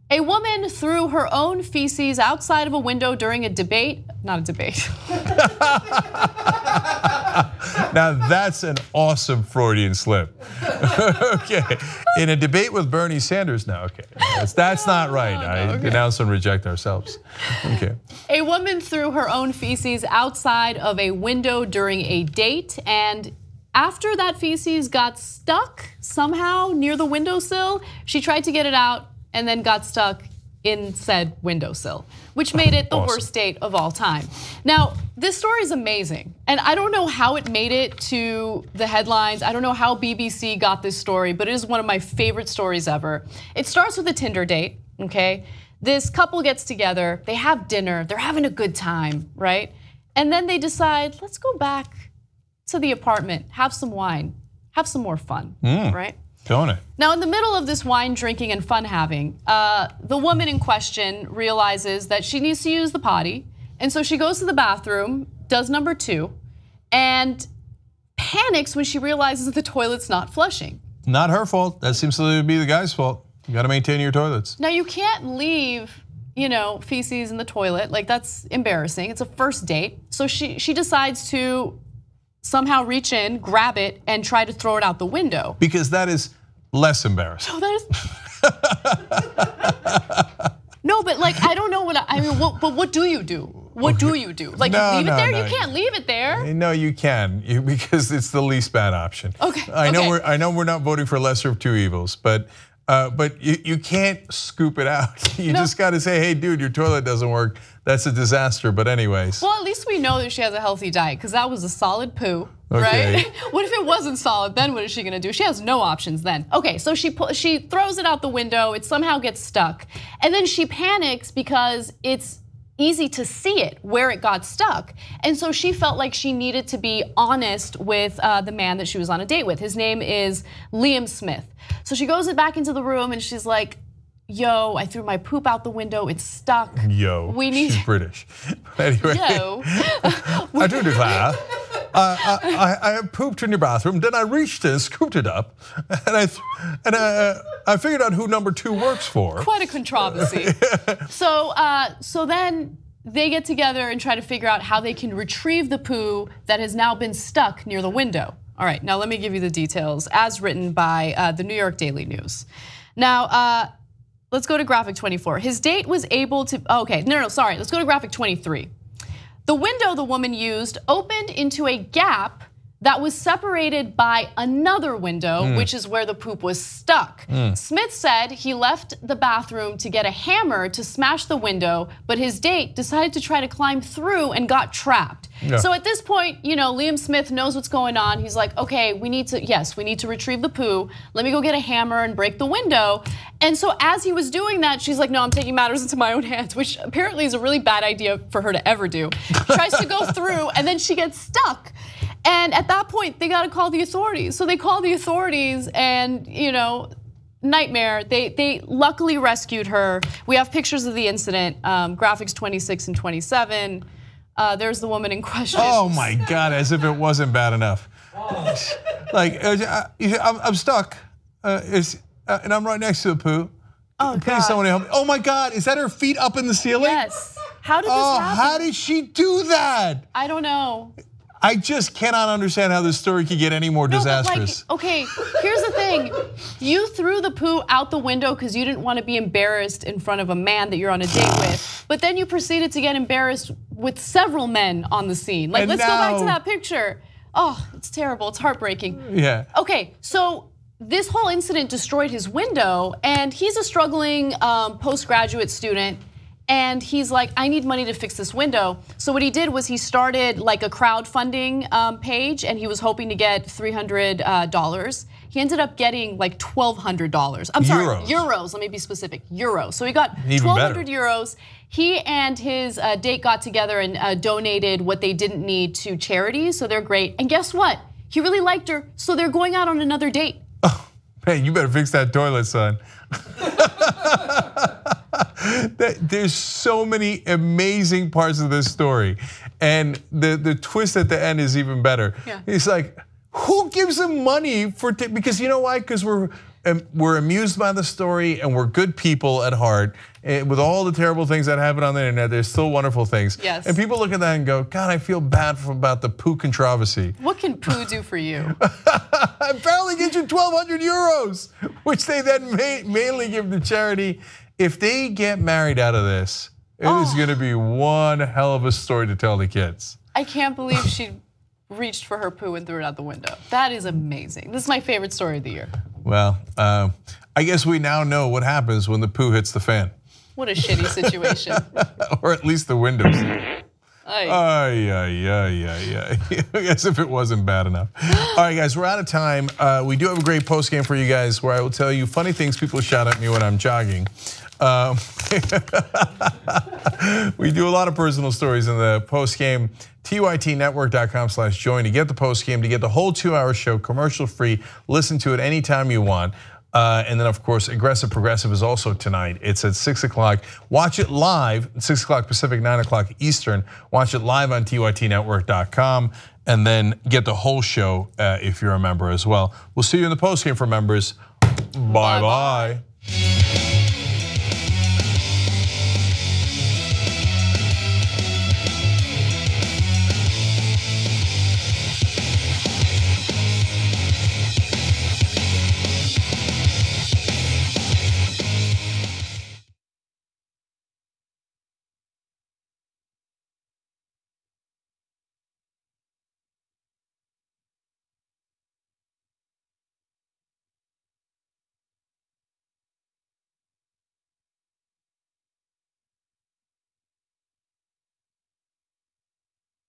F: A woman threw her own feces outside of a window during a debate, not a debate.
A: Now that's an awesome Freudian slip. Okay, in a debate with Bernie Sanders now, okay. That's not right, I denounce and reject ourselves. Okay.
F: A woman threw her own feces outside of a window during a date, and after that feces got stuck somehow near the windowsill, she tried to get it out and then got stuck in said windowsill, which made it the worst date of all time. Now, this story is amazing, and I don't know how it made it to the headlines. I don't know how BBC got this story, but it is one of my favorite stories ever. It starts with a Tinder date, okay? This couple gets together, they have dinner, they're having a good time, right? And then they decide, let's go back to the apartment, have some wine, have some more fun, right?
A: Don't it?
F: Now, in the middle of this wine drinking and fun having, the woman in question realizes that she needs to use the potty, and so she goes to the bathroom, does number 2, and panics when she realizes that the toilet's not flushing.
A: Not her fault. That seems to be the guy's fault. You got to maintain your toilets.
F: Now, you can't leave, feces in the toilet. Like, that's embarrassing. It's a first date. So she decides to somehow reach in, grab it, and try to throw it out the window.
A: Because that is less embarrassing.
F: So that is. No, but like I don't know but what do you do? What do you do? Like you leave it there? You can't leave it there.
A: No, you can because it's the least bad option.
F: Okay.
A: I know we're not voting for lesser of two evils, but you can't scoop it out. You just got to say, hey, dude, your toilet doesn't work. That's a disaster. But anyways.
F: Well, at least we know that she has a healthy diet because that was a solid poo,
A: okay.
F: right? What if it wasn't solid? Then what is she gonna do? She has no options then. Okay, so she throws it out the window. It somehow gets stuck, and then she panics because it's easy to see it where it got stuck. And so she felt like she needed to be honest with the man that she was on a date with. His name is Liam Smith. So she goes back into the room and she's like, yo, I threw my poop out the window, it's stuck.
A: Yo, she's British. Anyway,
F: yo.
A: I do declare, I pooped in your bathroom, then I reached in, scooped it up, and I figured out who number 2 works for.
F: Quite a controversy. So then they get together and try to figure out how they can retrieve the poo that has now been stuck near the window. All right, now let me give you the details as written by the New York Daily News. Now, let's go to graphic 24. His date was able to, sorry, let's go to graphic 23. The window the woman used opened into a gap that was separated by another window, which is where the poop was stuck. Smith said he left the bathroom to get a hammer to smash the window, but his date decided to try to climb through and got trapped. Yeah. So at this point, Liam Smith knows what's going on. He's like, okay, we need to retrieve the poo. Let me go get a hammer and break the window. And so as he was doing that, she's like, no, I'm taking matters into my own hands, which apparently is a really bad idea for her to ever do. She tries to go through and then she gets stuck. And at that point, they got to call the authorities. So they call the authorities and, nightmare. They luckily rescued her. We have pictures of the incident, graphics 26 and 27. There's the woman in question.
A: Oh my God, as if it wasn't bad enough. Like, I'm stuck, and I'm right next to the poo.
F: Oh God.
A: Please, someone help me. Oh my God, is that her feet up in the ceiling?
F: Yes. How did this happen?
A: How did she do that?
F: I don't know.
A: I just cannot understand how this story could get any more disastrous.
F: Okay, here's the thing. You threw the poo out the window because you didn't want to be embarrassed in front of a man that you're on a date with. But then you proceeded to get embarrassed with several men on the scene. Like, let's go back to that picture. Oh, it's terrible, it's heartbreaking.
A: Yeah.
F: Okay, so this whole incident destroyed his window, and he's a struggling postgraduate student. And he's like, I need money to fix this window. So what he did was he started like a crowdfunding page, and he was hoping to get $300. He ended up getting like $1,200. I'm sorry, euros. Let me be specific, euros. So he got 1,200 euros. He and his date got together and donated what they didn't need to charities. So they're great. And guess what? He really liked her. So they're going out on another date.
A: Oh, man, you better fix that toilet, son. There's so many amazing parts of this story, and the twist at the end is even better. Yeah. It's like, who gives him money for? Because you know why? Because we're amused by the story, and we're good people at heart. And with all the terrible things that happen on the internet, there's still wonderful things.
F: Yes.
A: And people look at that and go, God, I feel bad about the poo controversy.
F: What can poo do for you?
A: Apparently get you 1,200 euros, which they then mainly give to charity. If they get married out of this, it is gonna be one hell of a story to tell the kids.
F: I can't believe she reached for her poo and threw it out the window. That is amazing. This is my favorite story of the year.
A: Well, I guess we now know what happens when the poo hits the fan.
F: What a shitty situation.
A: Or at least the windows. I guess if it wasn't bad enough. All right, guys, we're out of time. We do have a great post game for you guys where I will tell you funny things people shout at me when I'm jogging. We do a lot of personal stories in the post game. tytnetwork.com/join to get the post game, to get the whole 2-hour show commercial free. Listen to it anytime you want. And then, of course, Aggressive Progressive is also tonight. It's at 6 o'clock. Watch it live, 6 o'clock Pacific, 9 o'clock Eastern. Watch it live on tytnetwork.com, and then get the whole show if you're a member as well. We'll see you in the postgame for members. Bye-bye.